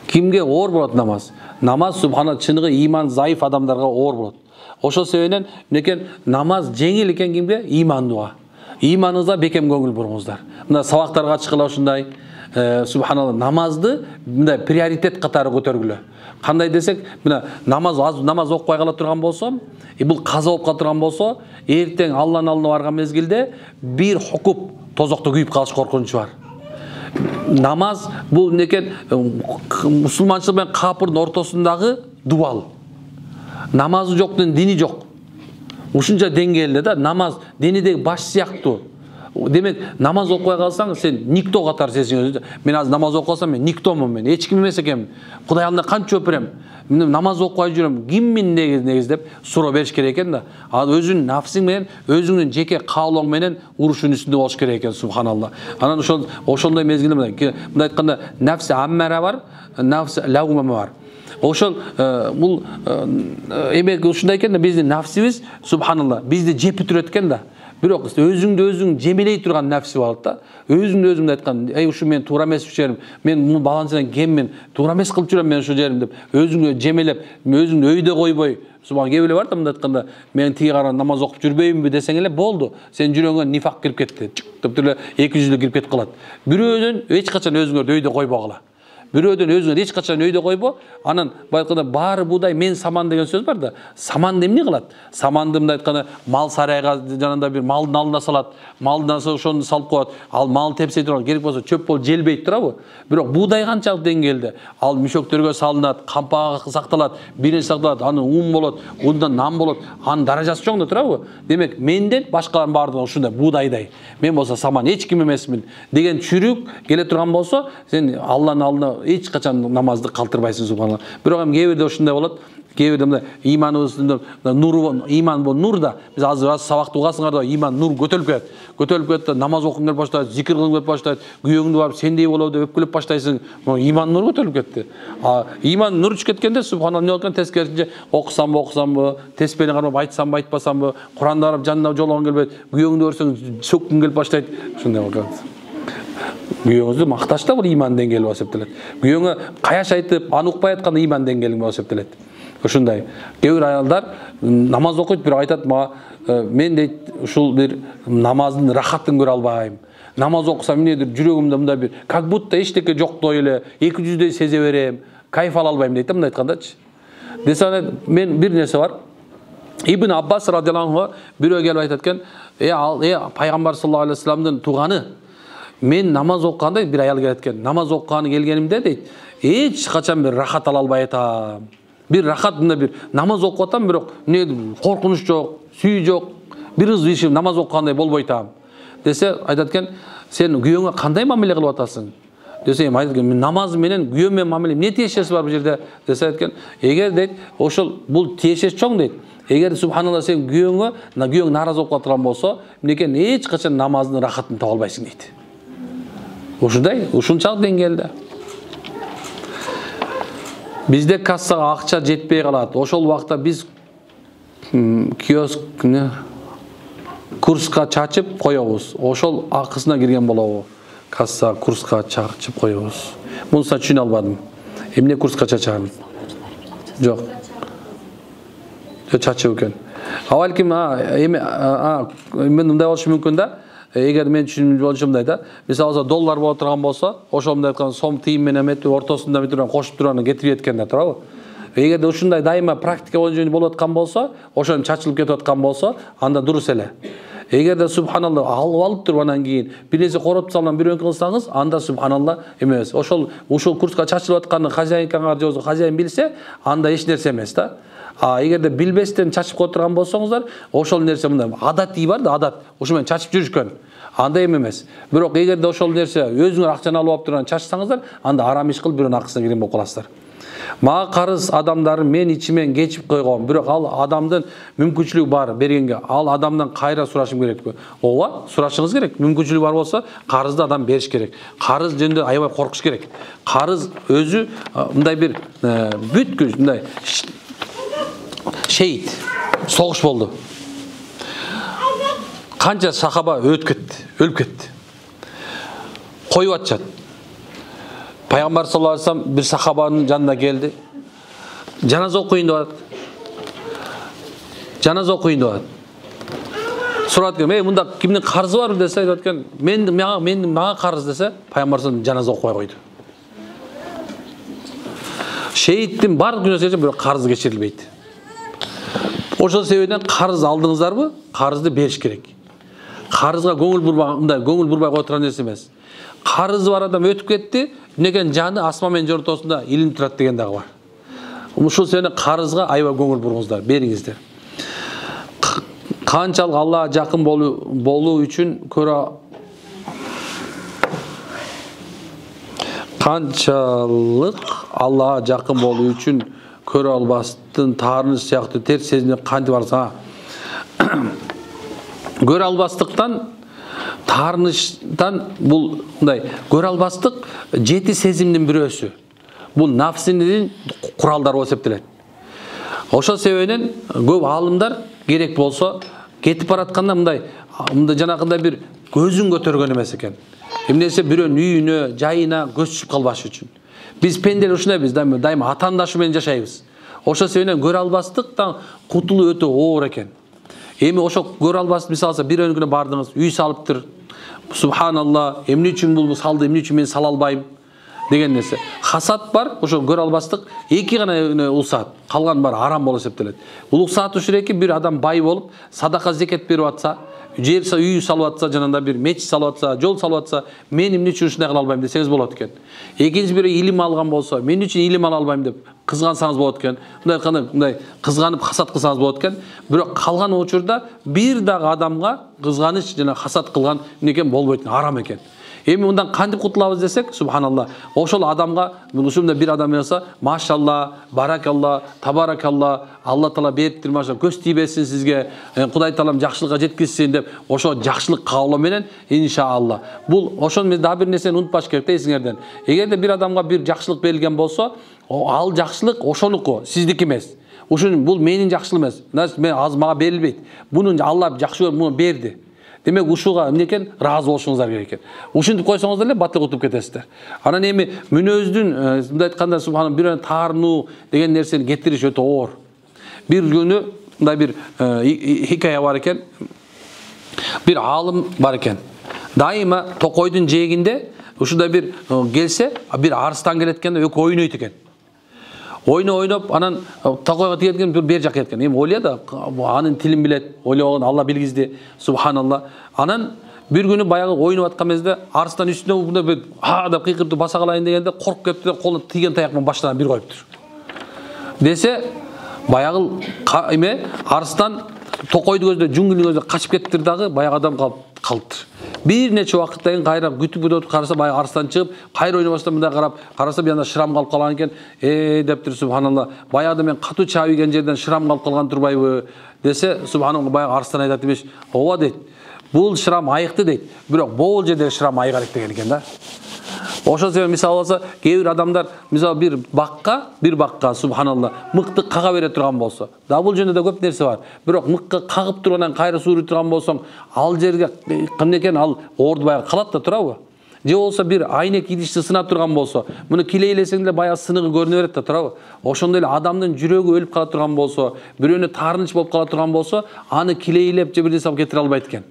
Кимге оор болот намаз? Намаз субханалла чыныгы иман зайыф адамдарга оор болот. Ошол себептен менекен намаз жеңил экен кимге? Имандууга. Иманыңызга бекем көңүл буруңуздар. Мына сабактарга чыккыла ушундай субханалла намазды мындай приоритет катары көтөргүлө. Кандай десек, мына намаз окубай кала турган болсом, бул каза болуп кала турган болсо, эртең Алланын алдына барган мезгилде бир хукуп тозокто күйүп калыш коркунучу бар. Намаз бул некен мусулманчылык менен капырдын ортосундагы дубал. Намазы жоктун дини жок. Ушунча деңгээлде да намаз денидеги баш сыяктуу. Демек, намаз окубай калсаң, сен никто катары сезиңсиң. Мен азыр намаз окуп калсам, мен никтомун, мен эч ким эмес экенмин. Кудай алдында кантип жооп берем? Мен намаз окубай жүрөм. Киммин негиз деп суроо бериш керек экен да. Ал өзүнүн нафсиң менен, өзүңдүн жеке каалооң менен урушуун үстүндө болуш керек экен, субханалла. Анан ошондой мезгилде мындай айтканда нафси аммара бар, нафси лаума бар. Ошол бул эмек ушундай экен да, биздин нафсибиз субханалла бизди жеп бүтүрөт экен да. Бирок өзүң жемелей турган нафси болот да. Өзүңдү айткан, ушу мен туура эмес жерим, мен муну баланчадан кеммин, туура эмес кылып жүрөм мен ушу жерим деп, өзүңдү жемелеп, өзүңдү өйдө койбой, субхан кээ бар да мындай айтканда, мен тиги кара намаз окуп жүрбөймүнбү десең эле болду. Сен жүрөгүңө нифак кирип кетти. Деп туруп эле 200 кирип кетип калат. Бирөөдөн эч качан өзүңөрдү өйдө койбогула. Бирөөдөн өзүңөр эч качан өйдө койбо. Анан байкада баары буудай мен саман деген сөз бар да. Саман эмне кылат? Саманды мындай айтканда мал сарайга жанында бир малдын алдына салат. Малдан соң ошону салып коет. Ал мал тепсей турган керек болсо чөп болуп желбейт турабы? Бирок буудай канчалык деңгээлде? Ал мüşөктөргө салынат, кампага сакталат, бирин сакталат, анын ун болот, ундан нан болот. Анын даражасы чоң да турабы? Демек, менден башкалардын баардыгы ушундай буудайдай. Мен болсо саман эч ким эмесмин деген чүрүк келе турган болсо, сен Алланын алдына эч качан намазды калтырбайсың, субханалла. Бирок эми кээ бирде ушундай болот. Кээ бирде мындай иманыбыздын нуру, иман бул нур да. Биз азыр сабакты угасыңар да иман нур көтөлүп кетет. Көтөлүп кетет да намаз окуп келип баштайт, зикир кылып келип баштайт, күйөөңдү барып сендей болобу деп өпкөлөп баштайсың. Иман нур көтөлүп кетти. Иман нур түшүп кеткенде субханалла эмне болот экен? Тескерисинче окусамбы, теспени кармап айтсамбы, айтпасамбы, Куранды карап жанына жологоң келбейт, күйөөңдү көрсөң сөккүң келип баштайт. Ушундай болот. Күйөөңүздү макташ да бул иман деңгээли болуп эсептелет. Күйөөңө каяш айтып, аны укпай атканда иман деңгээлиң болуп эсептелет. Ушундай. Кээ бир аялдар намаз окуйт, бирок айтат, мен дейт ушул бир намаздын рахатын көрө албайм. Намаз окусам эмнедир жүрөгүмдө мындай бир как будто эчтеке жоктой эле 200дөй сезе берем, кайф ала албайм дейт, мындай айткандачы. Десе мен бир нерсе бар. Ибн Аббас радhiyallahu anh бирөө келип айтат экен, пайгамбар саллаллаху алейхи вассаламдын тууганы, мен намаз окуганда бир аял келет экен. Намаз окуганы келгенимде дейт, эч качан бир рахат ала албай атам. Бир рахат мындай бир намаз окуп атам, бирок эмне коркунуч жок, сүй жок, бир ишим намаз окугандай болбой атам. Десе айтат экен, сен күйөөңө кандай мамиле кылып атасың? Десе эми айтат экен, мен намаз менен күйөөм менен мамиле эмне тиешеси бар бул жерде? Десе айтат экен, эгер дейт, ошол бул тиешеси чоң дейт. Эгер субханалла сен күйөөң нааразы болуп калган болсо, эмнекен эч качан намаздын рахатын таба албайсың дейт. Ушундай, ушунчалык деңгээлде. Бизде кассага акча жетпей калат. Ошол убакта биз киоскны курска чачып коебуз. Ошол акысына кирген болобу? Касса курска чачып коебуз. Мунуса түшүнө албадым. Эмне курска чачам? Жок. Чачып экен. Балким эми мен мындай болушу мүмкүн да. Эгер мен түшүнүп болушумдай да. Мисалы доллар боло турган болсо, ошол мындай айткан сом тыйым менен эметип ортосунда бүтүргөн кошуп турган кетирип кеткен да, туурабы? Эгерде ушундай дайыма практика болуп аткан болсо, ошону чачылып кетип аткан болсо, анда дурус эле. Эгерде субханалла алып туруп анан кийин бир нерсе коротуп салган бирөөнү кылсаңыз, анда субханалла эмес. Ушул курска чачылып атканын хозяйкаңар же болбосо хозяин билсе, анда эч нерсе эмес да. Эгерде билбестен чачып кое турган болсоңуздар, ошол нерсе мындай адатий бар да, адат. Ошо менен чачып жүрүшкөн. Анда эми эмес. Бирок эгерде ошол нерсе өзүңөр акчаны алып туруп чачсаңыздар, анда арам иш кылып бирөөнүн акчасына кирген болуп каласыздар. Мага карыз адамдарын мен ичимен кечип койгом, бирок ал адамдын мүмкүнчүлүгү бар бергенге, ал адамдан кайра сурашым керекпи? Ооба, сурашыңыз керек. Мүмкүнчүлүгү бар болсо, карызды адам бериш керек. Карыз жөнүндө аябай коркуш керек. Карыз өзү мындай бир бүткүл мындай шейит, согуш болду. Канча сахаба өлүп кетти. Коюп атышат. Пайгамбар саллаллаху алейхи вассалам bir sahabanın жанына келди. Жаназа окуйын деп атат. Жаназа окуйын деп атат. Сурат экен, мында кимдин карызы барбы десе, айтат экен, мага карыз десе, пайгамбар саллаллаху жаназа окуй койду. Шейиттин бардык күнөөсү бирок карызы кечирилбейт. Ошол себептен карыз алдыңыздарбы? Карызды бериш керек. Карызга көңүл бурбай кое турган нерсе эмес. Карызы бар адам өтүп кетти, некен жаны асман менен жер ортосунда илинип турат деген дагы бар. Ушул себептен карызга аябай көңүл буруңуздар, бериңиздер. Канчалык Аллага жакын болуу үчүн көрө албастын таарыныч сыяктуу терс сезимдер кантип барса. Көрө албастыктан таарыныштан бул мындай көрө албастык жети сезимдин бирөөсү. Бул нафсинин куралдары болуп эсептелет. Ошол себептен көп аалымдар керек болсо кетип баратканда мындай жанагындай бир көзүн көтөргөн эмес экен. Эмнесе бирөөнүн үйүнө, жайына көз түшүп калбаш үчүн. Биз пенделер ушундай, дайыма атаандашы менен жашайбыз. Ошол себептен көрө албастыктан кутулуу өтө оор экен. Эми ошо көрө албастык мисалы бирөөнүн күнү бардыңыз, үй салыптыр. Субханалла, эмне үчүн бул салды, эмне үчүн мен сала албайм деген нерсе. Хасат бар, ошо көрө албастык эки гана улсаат, калган бар арам болуп эсептелет. Улуксаат ушуреки бир адам бай болуп, садака зекет берип атса, жер үй салып атса, жанында бир мечит салып атса, жол салып атса, мен эмне үчүн ушундай кыла албайм десеңиз болот экен. Экинчи бирөө илим алган болсо, мен үчүн илим ала албайм деп кызгансаңыз болот экен. Мындай кызганып хасат кылсаңыз болот экен. Бирок калган учурда бир дагы адамга кызганыч жана хасат кылган некен болбойт, арам экен. Эми мындан кантип кутулабыз десек, субханалла, ошол адамга ушундай бир адам болсо, машалла, баракалла, табаракалла, Алла таала бериптир, машалла, көз тийбесин сизге, Кудай таалам жакшылыкка жеткизсин деп, ошо жакшылык каалоо менен иншаалла. Бул ошон менен да бир нерсени унутпаш керек да эсиңерден. Эгерде бир адамга бир жакшылык берилген болсо, ал жакшылык ошонуку, сиздики эмес. Ушун бул менин жакшылыгым эмес. Мен мага берилбейт. Муну Алла жакшы көрүп муну берди. Демек ушуга эмне экен? Ыраазы болушуңуздар керек экен. Ушинтип койсоңуздар эле батыл утуп кетесиздер. Анан эми мүнөздүн мындай айтканда субханалла бирөөнү таарынуу деген нерсени кетириш өтө оор. Бир күнү мындай бир хикая бар экен. Бир аалым бар экен. Дайыма токойдун жээгинде ушундай бир келсе, бир арыстан келет экен, экөө ойнойт экен. Ойноп, анан токойго тиген бир бер жакка кеткен. Эми ойлой да, анын тилин билет, ойлогон Алла билгизди, субханалла. Анан бир күнү баягы ойноп аткан мезде арыстан үстүнө мындай бир деп кыйкырып баса калайын дегенде коркуп кетти, колуна тиген таяк менен баштан бир коюптур. Десе, баягы эме арыстан токойду көздөп, жуңгүлдү көздөп качып кеттир дагы, баягы адам калыптыр. Bir neçe vakittayın kayra gütüp karasa bayağı arslan çıkıp kayra oynamazdan mınday karap karasa bir anda şıram kalıp kalan iken deptir subhanallah bayağı da men katı çay uygen yerden şıram kalıp kalgan turbayбы dese subhanallah bayağı arslan aytat demiş ova deyt bul şıram ayıktı deyt bирок бол жерде şıram ayık арек деген экен да. Ошол себеп мисалы болсо кээ бир адамдар мисалы бир бакка субханалла мыкты кага бере турган болсо да бул жөнүндө көп нерсе бар. Бирок мыкка кагып тургандан кайра suuruй турган болсоң ал жерге кимде экен ал орду баягы калат да турабы? же болсо бир айнек идишти сынап турган болсо, муну килейлесең деле баягы сыныгы көрүнө берет да, туурабы? Ошондой эле адамдын жүрөгү өлүп кала турган болсо, бирөөнү таарыныч болуп кала турган болсо, аны килейлеп же бир нерсе алып кетире албайт экен.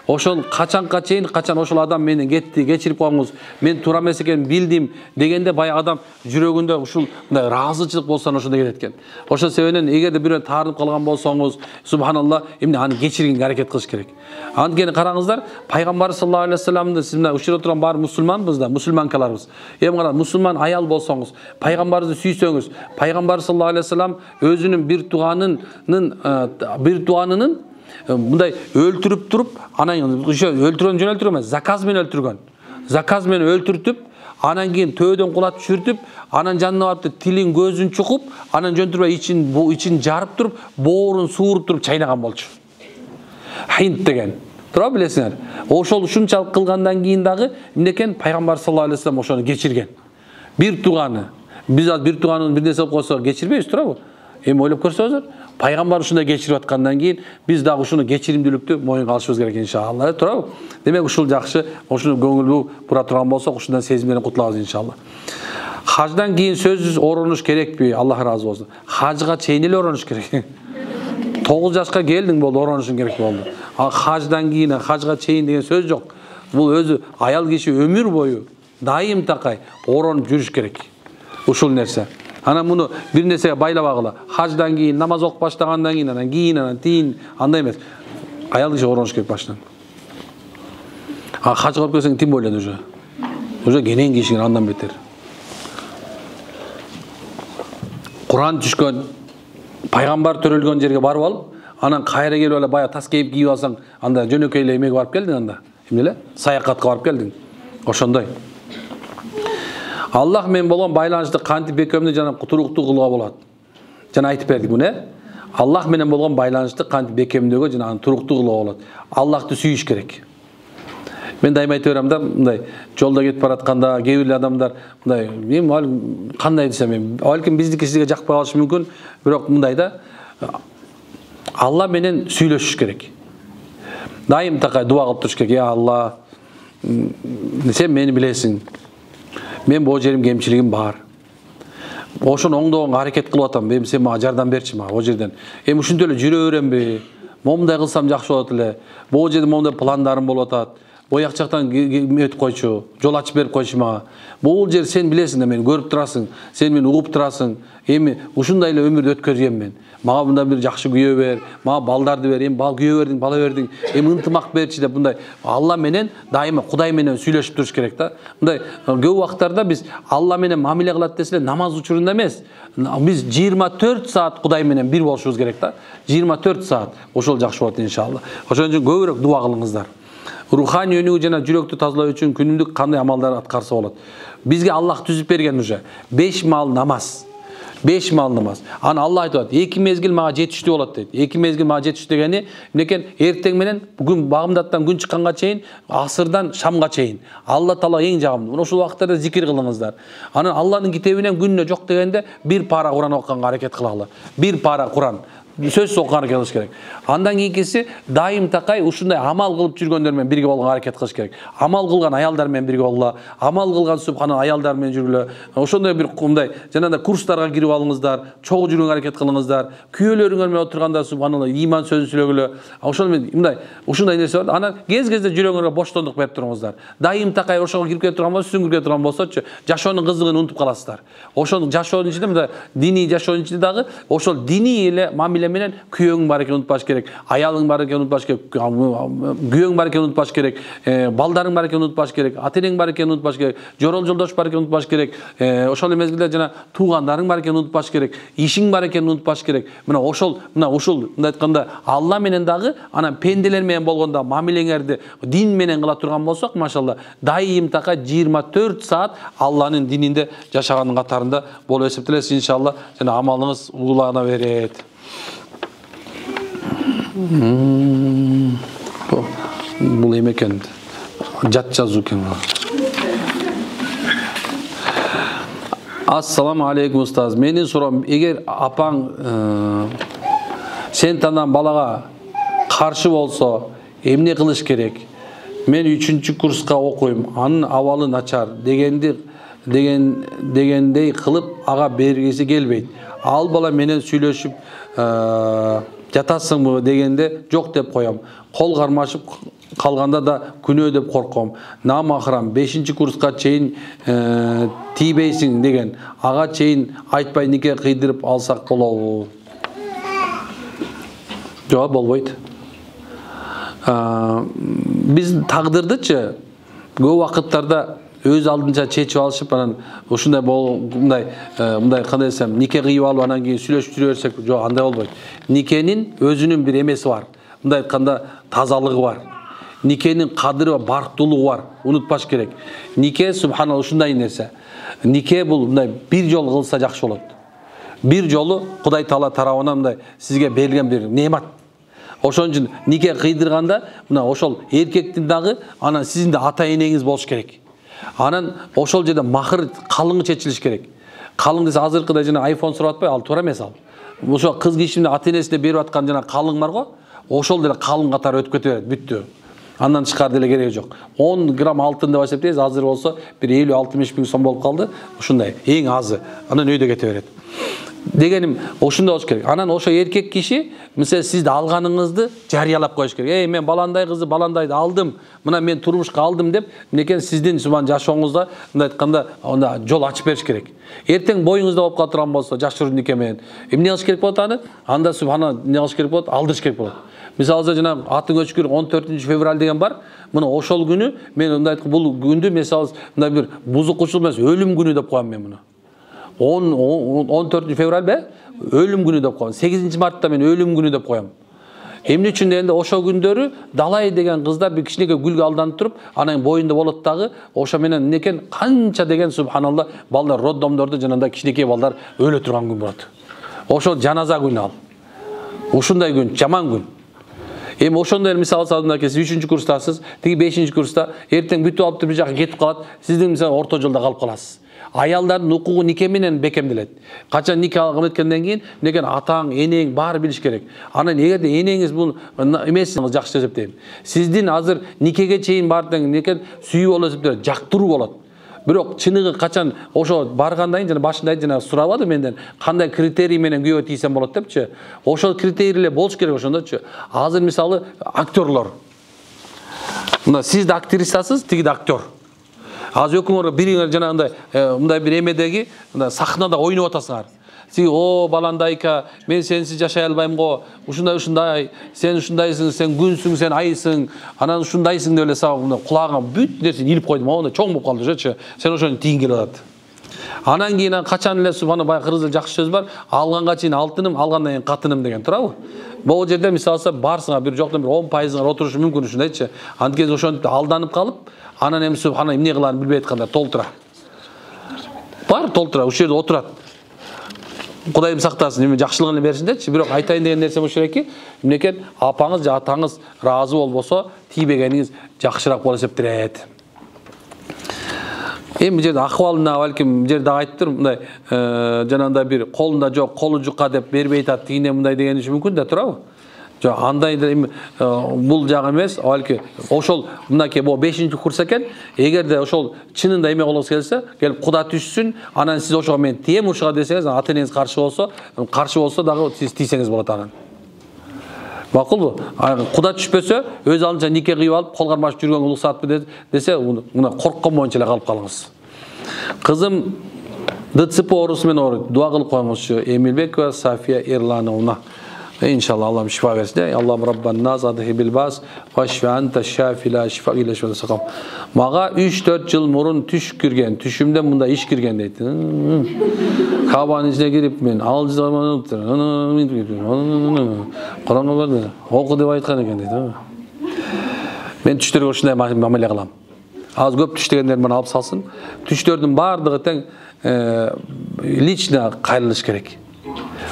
Ошол качанга чейин, качан ошол адам мени кетти, кечирип коюңуз, мен туура эмес экенин билдим дегенде баягы адам жүрөгүндө ушул мындай ыраазычылык болсо ошондо келет экен. Ошол себептен эгерде бирөө таарынып калган болсоңуз, субханалла, эмне аны кечиргенге аракет кылыш керек. Анткени караңыздар, пайгамбар саллаллаху алейхи вассаламды сиз мына ушул отурган баары мусулманбыз да, мусулманкаларбыз. Эми караңыз, мусулман аял болсоңуз, пайгамбарды сүйсөңүз, пайгамбар саллаллаху алейхи вассалам өзүнүн бир тууганынын мындай өлтүрүп туруп, анан өлтүргөн жөн өлтүргөн эмес, заказ менен өлтүргөн. Заказ менен өлтүртүп, анан кийин төөдөн кулатып түшүртүп, анан жанына барып тилин көзүн чукуп, анан жөнтүрбөй ичин жарып туруп, боорун сууруп туруп чайнаган болчу. Хинт деген. Туура билесиңер. Ошол ушунчалык кылгандан кийин дагы эмне экен, пайгамбар саллаллаху алейхи вассалам ошону кечирген. Бир тууганы, биз бир тууганын бир нерсе койсо кечирбейбиз, туурабы? Эми ойлоп көрсөңүздөр, пайгамбар ушундай кечирип аткандан кийин биз дагы ушуну кечиримдүүлүктү моюнга алышыбыз керек иншалла, туурабы? Демек ушул жакшы, ушуну көңүлдүү бура турган болсок, ушундан сезим менен кутулабыз иншалла. Хаждан кийин сөзсүз ороnuş керекпи? Аллах ыраазы болсун. Хажга чейин эле ороnuş керек. 9 жашка келдиң болду, оронушуң керек болду. Ал хаждан кийин, хажга чейин деген сөз жок. Бул өзү аял киши өмүр бою дайым такай оронуп жүрүш керек. Ушул нерсе. Анан муну бир нерсеге байлабагыла. Хаждан кийин, намаз окуп баштагандан кийин, анан тийин, андай эмес. Аял киши оронуш керек баштан. Хажга барып келсең тим ойлойт уже. Уже кенен кишиң андан бетер. Куран түшкөн, пайгамбар төрөлгөн жерге барып алып, анан кайра келип эле бая тас кейип кийип алсаң, анда жөнөкөй эле эмеге барып келдиң анда. Эмне эле? Саякатка барып келдиң. Ошондой. Аллах менен болгон байланышты кантип бекемдүү жана туруктуу кылууга болот. Жана айтып бердик муну. Аллах менен болгон байланышты кантип бекемдөөгө жана аны туруктуу кылууга болот. Аллахты сүйүш керек. Мен дайым айтып берем да, мындай жолдо кетип баратканда кээ бир адамдар мындай, мен кандай десем, балким биздики сизге жакпай калышы мүмкүн, бирок мындай да, Алла менен сүйлөшүш керек. Дайым такай дуа кылып туруш керек. Я Алла, сен мени билесиң. Мен бул жерим кемчилигим бар. Ошону оңдоого аракет кылып атам. Эми сен мага жардам берчи мага о жерден. Эми ушинтип эле жүрө беремби? Момундай кылсам жакшы болот эле. Бул жерде момундай пландарым болуп атат. Бояк жактан өтүп койчу, жол ачып берип койчу мага. Бул жер сен билесиң да, мени көрүп турасың, сен мени угуп турасың. Эми ушундай эле өмүрдү өткөргөм мен. Мага мындай бир жакшы күйөө бер, мага балдарды бер, эми күйөө бердиң, бала бердиң, эми ынтымак берчи деп мындай Алла менен дайыма Кудай менен сүйлөшүп туруш керек да. Мындай көп убактарда биз Алла менен мамиле кылат десе намаз учурунда эмес. Биз 24 саат Кудай менен бир болушубуз керек да. 24 саат. Ошол жакшы болот иншалла. Ошон үчүн көбүрөөк дуа кылыңыздар. Руханий өнүгүү жана жүрөктү тазалоо үчүн күнүмдүк кандай амалдар аткарса болот? Бизге Аллах түзүп берген уже 5 маал намаз. 5 маал намаз. Аны Алла айтып атат. 2 мезгил мага жетиштүү болот дейт. 2 мезгил мага жетиштүү дегени эмнекен? Эртең менен күн багымдаттан күн чыкканга чейин, асырдан шамга чейин. Алла таала эң жагымдуу. Мына ушул убакыттарда зикир кылыңыздар. Анан Алланын китебинен күнүнө жок дегенде бир пара Куран окуганга аракет кылалы. Бир пара Куран. Сөз окуганга аракет кылыш керек. Андан кийинкиси дайым такай ушундай амал кылып жүргөндөр менен бирге болгонго аракет кылыш керек. Амал кылган аялдар менен бирге болгула, амал кылган субхана аялдар менен жүргүлө. Ошондой бир мындай жанагындай курстарга кирип алыңыздар, чогуу жүргөнгө аракет кылыңыздар. Күйөөлөрүңөр менен отурганда субханалла иман сөзүн сүйлөгүлө. Ошол менен мындай ушундай нерсе бар. Анан кез-кезде жүрөгүңөргө боштондук берип туруңуздар. Дайым такай ошого кирип кетип турган болсо, сүңгүрүп кетип турган болсочу, жашоонун кызыгын унутуп каласыздар. Ошону жашоонун ичинде мындай диний жашоонун ичинде дагы ошол диний эле мамиле менен күйөөң бар экенин унутпаш керек, аялың бар экенин унутпаш керек, күйөөң бар экенин унутпаш керек, балдарың бар экенин унутпаш керек, ата-энең бар экенин унутпаш керек, жорол жолдош бар экенин унутпаш керек, ошол эле мезгилде жана туугандарың бар экенин унутпаш керек, ишиң бар экенин унутпаш керек. Мына ушул мындай айтканда Алла менен дагы анан пенделер менен болгондо мамилеңерди дин менен кыла турган болсок, машалла, дайым такай 24 саат Алланын дининде жашаганын катарында болуп эсептелесиз иншалла. Жана амалыңыз улана берет. Бул эме экен, жат жазуу экен. Ассаламу алейкум устаз. Менин суроом, эгер апаң сен тандаган балага каршы болсо, эмне кылыш керек? мен 3-чү курска окуйм, анын абалы начар дегендей кылып ага бергиси келбейт. Ал бала менен сүйлөшүп жатасыңбы дегенде жок деп коем. Кол кармашып калганда да күнөө деп корком. Намахрам 5-чи курска чейин тийбейсиң деген. Ага чейин айтпай нике кыйдырып алсак болобу? Жок, болбойт. Биз тагдырдычы көп убакыттарда өз алдынча чечип алышып, анан ушундай мындай кандай десем, нике кыйып алып анан кийин сүйлөшүп жүрө берсек, жок, андай болбойт. Никенин өзүнүн бир эмеси бар. Мындай айтканда тазалыгы бар. Никенин кадыры бар, барктуулугу бар. Унутпаш керек. Нике субханалла ушундай нерсе. Нике бул мындай бир жол кылса жакшы болот. Бир жолу Кудай Таала тарабынан мындай сизге берилген бир неемат. Ошон үчүн нике кыйдырганда мына ошол эркектин дагы анан сиздин да ата энеңиз болуш керек. Анан ошол жерде махыр калың чечилиш керек. Калың десе азыркыдай жана iPhone сурап атпай, ал туура эмес ал. Ошо кыз кишине ата энесине берип аткан жана калың бар го, ошол деле калың катары өтүп кете берет, бүттү. Андан чыкар деле кереги жок. 10 грамм алтын деп эсептейбиз, азыр болсо бир 50-60 миң сом болуп калды. Ушундай эң азы. Анан өйдө кете берет. Дегеним ошондой болуш керек. Анан ошо эркек киши, мисалы сизди алганыңызды жарыялап коюш керек. Мен баландай кызды, баландайды алдым, мына мен турмушка алдым деп, мынекен сиздин субан жашооңузда мындай айтканда жол ачып бериш керек. Эртең боюңузда болуп калган болсо, жашыруу нике менен, эмне кылыш керек болот аны? Анда субхана эмне кылыш керек болот? Алдырыш керек болот. Мисалы жана атын өчкүр 14-февраль деген бар. Мына ошол күнү мен мындай айткан, бул күндү мисалы мындай бир бузукчулук эмес, өлүм күнү деп коем мен муну. 14 февраль өлүм күнү деп коем. 8 мартта мен өлүм күнү деп коем. Эмне үчүн дегенде ошо күндөрү Далай деген кыздар бир кичинекей гүлгө алданып туруп, анын боюнда болот дагы, ошо менен эмнекен канча деген субханалла балдар роддомдордо жанагындай кичинекей балдар өлө турган күн болот. Ошо жаназа күнү ал. Ушундай күн, жаман күн. Эми ошондой мисалы алсаңыз, сиз 3-чү курстасыз, тиги 5-чи курста, эртең бүтүп алып бир жака кетип калат, сиздин мисалы орто жолдо калып каласыз. Аялдардын укугу нике менен бекемделет. Качан нике алган эткенден кийин, некен атаң, энең баары билиш керек. Анан эгерде энеңиз бул эмесин жакшы эсептейм. Сиздин азыр никеге чейин баардык некен сүйүү болуп эсептелет, жактыруу болот. Бирок чыныгы качан ошо баргандан кийин жана башында жана сурабады менден, кандай критерий менен күйөө тийсем болот депчи. Ошол критерийлер болуш керек ошондочу. Азыр мисалы актерлор. Мына сиз да актрисасыз, тиги да актер. Азыр өкүңөр бириңер жанагындай мындай бир эмедеги сахнада ойноп атасыңар. Сиз баландайка, мен сенсиз жашай албайм го, ушундай, сен ушундайсың, сен күнсүң, сен айсың, анан ушундайсың деп эле сабак кулагыма бүт нерсени илип койдум. Онда чоң болуп калды ошочу. Сен ошону тийин келип атат. Анан кийин качан эле субхана бай кыргызда жакшы сөз бар, алганга чейин алтыным, алгандан кийин катыным деген, туурабы? Бул жерде мисалы барсыңар бир жоктон бир 10% отурушу мүмкүн ушундайчы. Анткени ошентип алданып калып, анан эми субхана эмне кыларын билбей аткандар толтура. Бар толтура, ушул жерде отурат. Кудайым сактасын, эми жакшылыгын берсин дечи. Бирок айтайын деген нерсе болуш керек ки, эмнекен апаңыз же атаңыз ыраазы болбосо, тийбегениңиз жакшыраак болуп эсептелет. Эми жерде акыбалына балким жерде айтыптыр, мындай жанагындай бир колунда жок, колу жука деп бербей атат, тигине мындай деген мүмкүн да, туурабы? Жок, андай бул жагы эмес, балки ошол мынакей бул 5-чи курс экен. Эгерде ошол чынында эме кылгыңыз келсе, келип куда түшсүн, анан сиз ошого мен тием ушуга десеңиз, ата энеңиз каршы болсо дагы сиз тийсеңиз болот анан. Макулбу? Куда түшпөсө, өз алдынча нике кыйып алып, кол кармашып жүргөн улуксаатпы десе, мына корккон боюнча эле калып калыңыз. Кызым ДЦП оорусу менен ооруйт. Дуа кылып коюңузчу. Эмилбекова Сафия Ирлановна. İnşallah Allah'ım şifa versin. Allah'ım Rabban naz adıhi bilbaz ve şifa'nta şafila şifa ile şifa sakam. Mağa 3-4 yıl murun tuş kirgen, tüşümden bunda iş kirgen deydi. Kabanın içine girip men al zamanı unuttur. Kur'an'a vardı. Oku deva aytkan eken deydi. Ben tüşleri hoşuna ameliye kılam. Az köp tuş degenler bana alıp salsın. Tüşlerдің бардығы тең лично кайрылыш керек.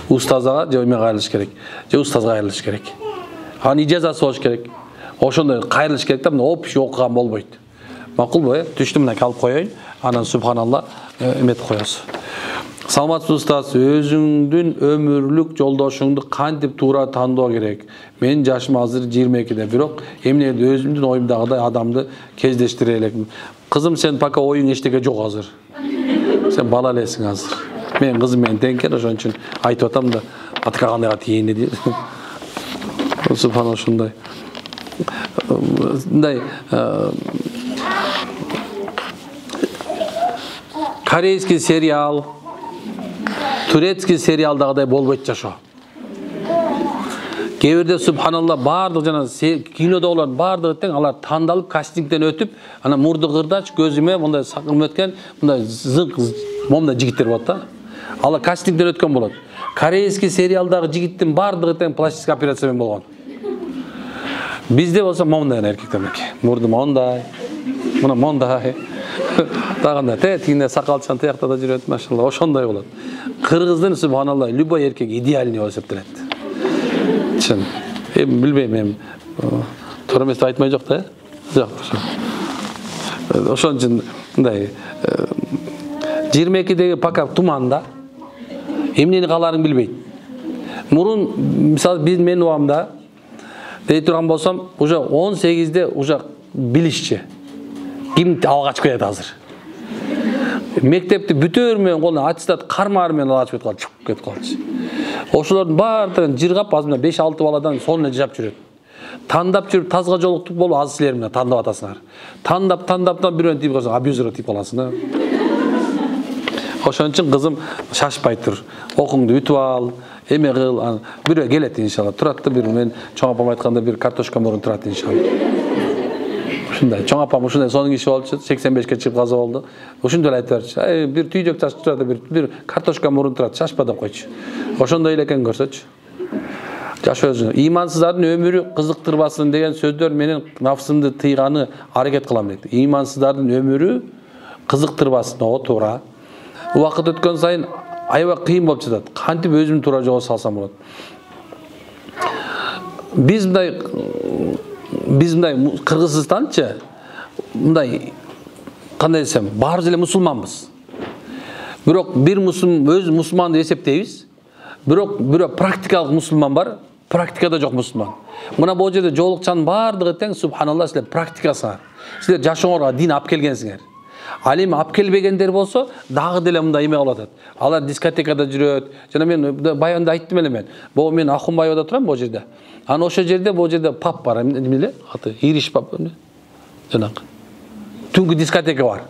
Устазга же эме кайрылыш керек, же устазга кайрылыш керек. Анын ижазасы болуш керек. Ошондой кайрылыш керек да, мына общий окуган болбойт. Макулбу, түштү мына алып коеюн, анан субханалла эметип коесуз. Саламатсыз устаз, өзүңдүн өмүрлүк жолдошуңду кантип туура тандоо керек? Менин жашым азыр 22-де, бирок эмнеди өзүмдүн оюмдагыдай адамды кездештире элекмин. Кызым, сен пока оюң эчтеке жок азыр. Сен бала элесиң азыр. Мен кызым менен тең экен, ошон үчүн айтып атам да, атка кандайга тиени дейт. Субхана ушундай. Мындай корейский сериал, турецкий сериалдагыдай болбойт жашоо. Кээ бирде субханалла бардык жана кинодогулар бардыгы тең, алар тандалып кастингден өтүп, ана мурду кырдач, көзүмө мындай сакым өткөн, мындай зыңк момда жигиттер болот да. Алар кастингден өткөн болот. Корейский сериалдагы жигиттин бардыгы тең пластический операция менен болгон. Бизде болсо момдай эркектер менеки. Мурду мондай, мына мондай. Тагында тегине сакалчан тиякта да жүрөт, машалла, ошондой болот. Кыргыздын субханалла любой эркек идеальный болуп эсептелет. Чын. Билбейм, мен туура эмес деп айтмай жок да. Жок. Ошон үчүн мындай 22-деги пока туманда эмнени каларын билбейт. Мурун мисалы менин убамда дей турган болсом, уже 18-де уже билишчи. Ким алгач келет азыр. Мектепти бүтөр менен колуна аттестат кармаар менен алгач кетип калчу. Ошолордун баардыгын жыргап, азыр 5-6 баладан сонуна жап жүрөт. Тандап жүрүп тазга жолуктук болуп, азыр силер менен тандап атасыңар. Тандап бирөөнү тип калсаң, абьюзер тип каласың да. Ошон үчүн кызым шашпай тур. Окуңду бүтүп ал, эме кыл, бирөө келет иншалла. Турат да бир мен чоң апам айтканда бир картошка мурун турат иншалла. Ушундай, чоң апам ушундай сонун киши болчу, 85-ке чыгып каза болду. Ушундай айтып берчү. Бир түйдөк чачып турат, бир картошка мурун турат, шашпа деп койчу. Ошондой эле экен, көрсөчү. Жашоо өзү. Имансыздардын өмүрү кызыктырбасын деген сөздөр менен нафсымды тыйганы аракет кылам дейт. Имансыздардын өмүрү кызыктырбасын, о туура. Убакыт өткөн сайын аябай кыйын болуп жатат. Кантип өзүм туура жолго салсам болот? Биз мындай Кыргызстанчы мындай кандай десем, баарыбыз эле мусулманбыз. Бирок бир өз мусулман деп эсептейбиз. Бирок практикалык мусулман бар, практикада жок мусулман. Мына бул жерде жоолукчанын баардыгы тең, субханалла, силер практикасыңар. Силер жашооңорго дин алып келгенсиңер. Ал эми алып келбегендер болсо, дагы деле мындай эме кылып атат. Алар дискотекада жүрөт. Жана мен баягында айттым эле мен. Бул мен Ахунбаевда турам бул жерде. Аны ошол жерде паб бар, эме эле, аты Ириш паб. Жанакы. Түнгү дискотека бар.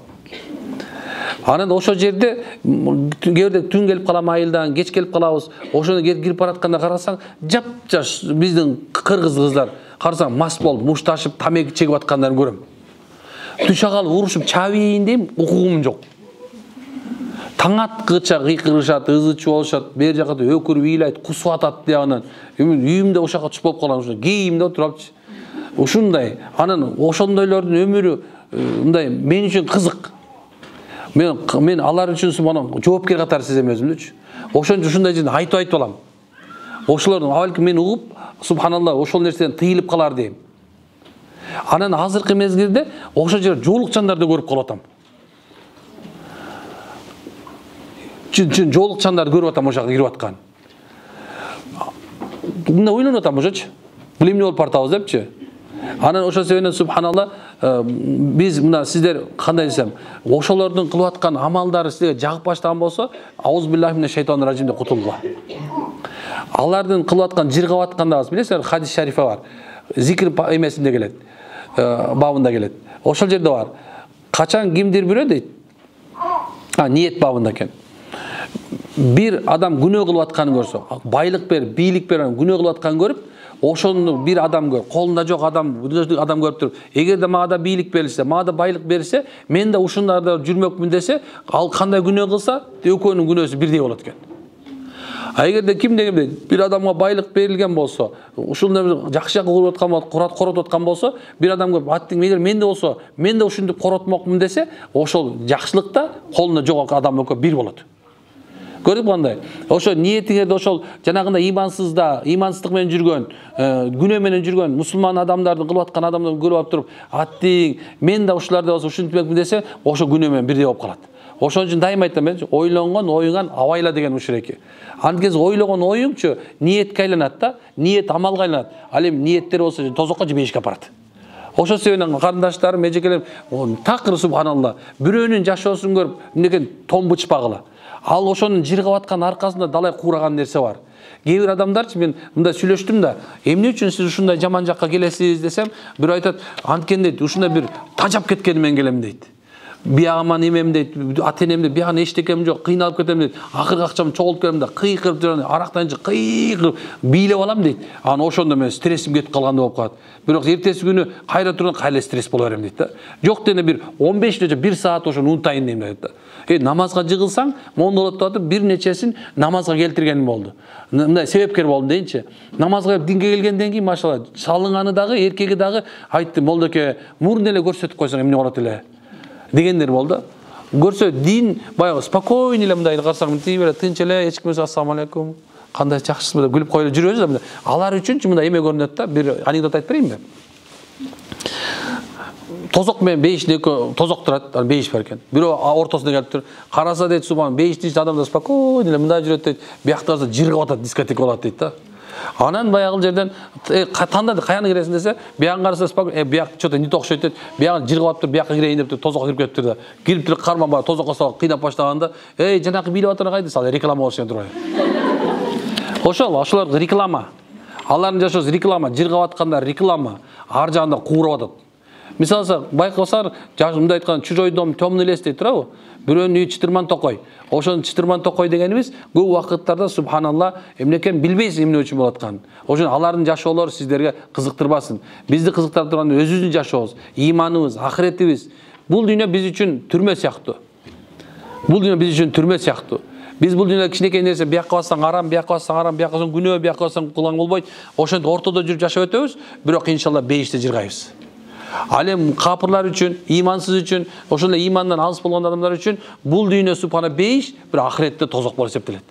Анан ошол жерде кээде түн келип калам, айылдан кеч келип калабыз. Ошону кирип баратканда карасаң, жап-жаш биздин кыргыз кыздар карасаң мас болуп, мушташып, тамеки чегип аткандарын көрөм. Түшө калып урушуп чабийин дейм, укугум жок. Таң аткыча кыйкырышат, ызычы болушат, бер жака өкүрүп ыйлайт, кусуп атат дегенен. Үйүмдө ошака түшүп болуп калган, ушундай кийимде отурапчы. Ушундай. Анан ошондойлордун өмүрү мындай мен үчүн кызык. Мен алар үчүн мына жоопкер катары сезем өзүмдүчү. Ошон үчүн ушундай жерде айтып алам. Ошолордун авалки мен угуп, субханалла, ошол нерседен тыйылып калар дейм. Анан азыркы мезгилде ошол жерде жоолукчандарды көрүп калып атам. Чын жоолукчандарды көрүп атам, ошого кирип аткан. Мына ойлонуп атам ошочу. Бул эмне болуп бартабыз депчи. Анан ошол себептен субханалла, биз мына сиздер кандай десем, ошолордун кылып аткан амалдары силерге жагып баштаган болсо, аузубиллахи минаш шайтанир ражим деп кутулгула. Алардын кылып аткан, жыргап аткандагы билесиңер, хадис шарифа бар. Зикр эмесинде келет, бабында келет. Ошол жерде бар. Качан кимдир бирөө дейт. Ниет бабында экен. Bir adam günah kılıp atkanı görse, baylık ber, biyilik ber, günah kılıp atkanı görüp, oşonu bir adam gör, kolunda çok adam görüp durup, eğer de mağda biyilik verirse, mağda baylık verirse, men de uşunlarda жүрмөкмүн dese, al kanday günah kılsa, ökönün günahı birдей болот экен. Eğer de kim de bir adamga baylık verilgen bolsa, uşunlar jakşı kılıp atkan bolsa, korotуп atkan bolsa, bir adam görüp, attın eğer men de olsa, men de uşundu korotmokмун dese, oşol jakşılıkta kolunda çok adam ökö bir болот. Көрүп кандай? Ошо ниетиңерде ошол жанагында имансыздык менен жүргөн, күнөө менен жүргөн мусулман адамдарды кылып аткан адамдарды көрүп алып туруп, аттиң, мен да ушуларда болсо ушинтпекмин десе, ошо күнөө менен бирдей болуп калат. Ошон үчүн дайыма айтам мен, ойлонгон оюңан абайла деген ушуреки. Анткени ойлогон оюңчу ниетке айланат да, ниет амалга айланат. Ал эми ниеттер болсо тозокко же бейишке апарат. Ошол себептен карындаштарым, эжекелерим, такыр субханалла, бирөөнүн жашоосун көрүп, мынекен томбучпагыла. Ал ошонун жыргап аткан аркасында далай куураган нерсе бар. Кээ бир адамдарчы мен мындай сүйлөштүм да, эмне үчүн сиз ушундай жаман жакка келесиз десем, бирөө айтат, анткени дейт, ушундай бир тажап кеткени менен келем дейт. Биягыма немем дейт, ата-энемде биягына эчтекем жок, кыйналып кетем дейт. Акыркы акчам чогулуп келем да, кыйкырып жүрөм, арактан кыйкырып бийлеп алам дейт. Анан ошондо мен стрессим кетип калгандай болуп калат. Бирок эртеси күнү кайра турган кайра стресс боло берем дейт да. Жок дене бир 15 мүнөт, 1 саат ошону унутайын дейм дейт да. Намазга жыгылсаң, мондо болот деп атып, бир нечесин намазга келтиргеним болду. Мындай себепкер болдум дейинчи. Намазга динге келгенден кийин машалла, салынганы дагы, эркеги дагы айтты, молдоке, мурун эле көрсөтүп койсоң эмне болот эле дегендер болду. Көрсө дин баягы спокойно эле мындай карасаң, тынч эле, эч ким ассаламу алейкум, кандай жакшысыз деп күлүп коюп жүрөбүз да. Алар үчүнчү мындай эме көрүнөт да. Бир анекдот айтып берейинби? Тозок менен бейиште тозок турат, бейиш бар экен. Бирөө ортосунда келип тур. Караса дейт, субхан, бейиштин адамдар спокойно эле мындай жүрөт дейт. Бияктарда жыргап атат, дискотека болот дейт да. Анан баягы жерден тандады, каяна киресиң десе, биягын караса спокойно, бияк что-то не окшойт дейт. Биягын жыргап тур, биякка кирейин деп тозокко кирип кетиптир да. Кирип туруп карман бар, тозокко салып кыйнап баштаганда, жанакы бийлеп атыр кайда сал, реклама болушун турбайбы? Ошолор реклама. Алардын жашоосу реклама, жыргап аткандар реклама, ар жагында куурап атат. Мисалы, байкасаң, мындай айткан чужой дом темный лес дейт турабы? Бирөөнүн үйү чытырман токой. Ошон чытырман токой дегенибиз көп убакыттарда субханалла эмнекен билбейсиз эмне үчүн болуп атканын. Ошон алардын жашоолору сиздерге кызыктырбасын. Бизди кызыктырып турган өзүбүздүн жашообуз, иманыбыз, ахиретибиз. Бул дүйнө биз үчүн түрмө сыяктуу. Бул дүйнө биз үчүн түрмө сыяктуу. Биз бул дүйнөдө кичинекей нерсе, биякка бассаң арам, биякка бассаң арам, биякка бассаң күнөө, биякка бассаң кылгаң болбойт. Ошентип ортодо жүрүп жашап өтөбүз, бирок иншалла бейиште жыргайбыз. Ал эми капырлар үчүн, имансыз үчүн, ошол эле имандан алыс болгон адамдар үчүн бул дүйнө субхана бейиш, бир ахиретте тозок болуп эсептелет.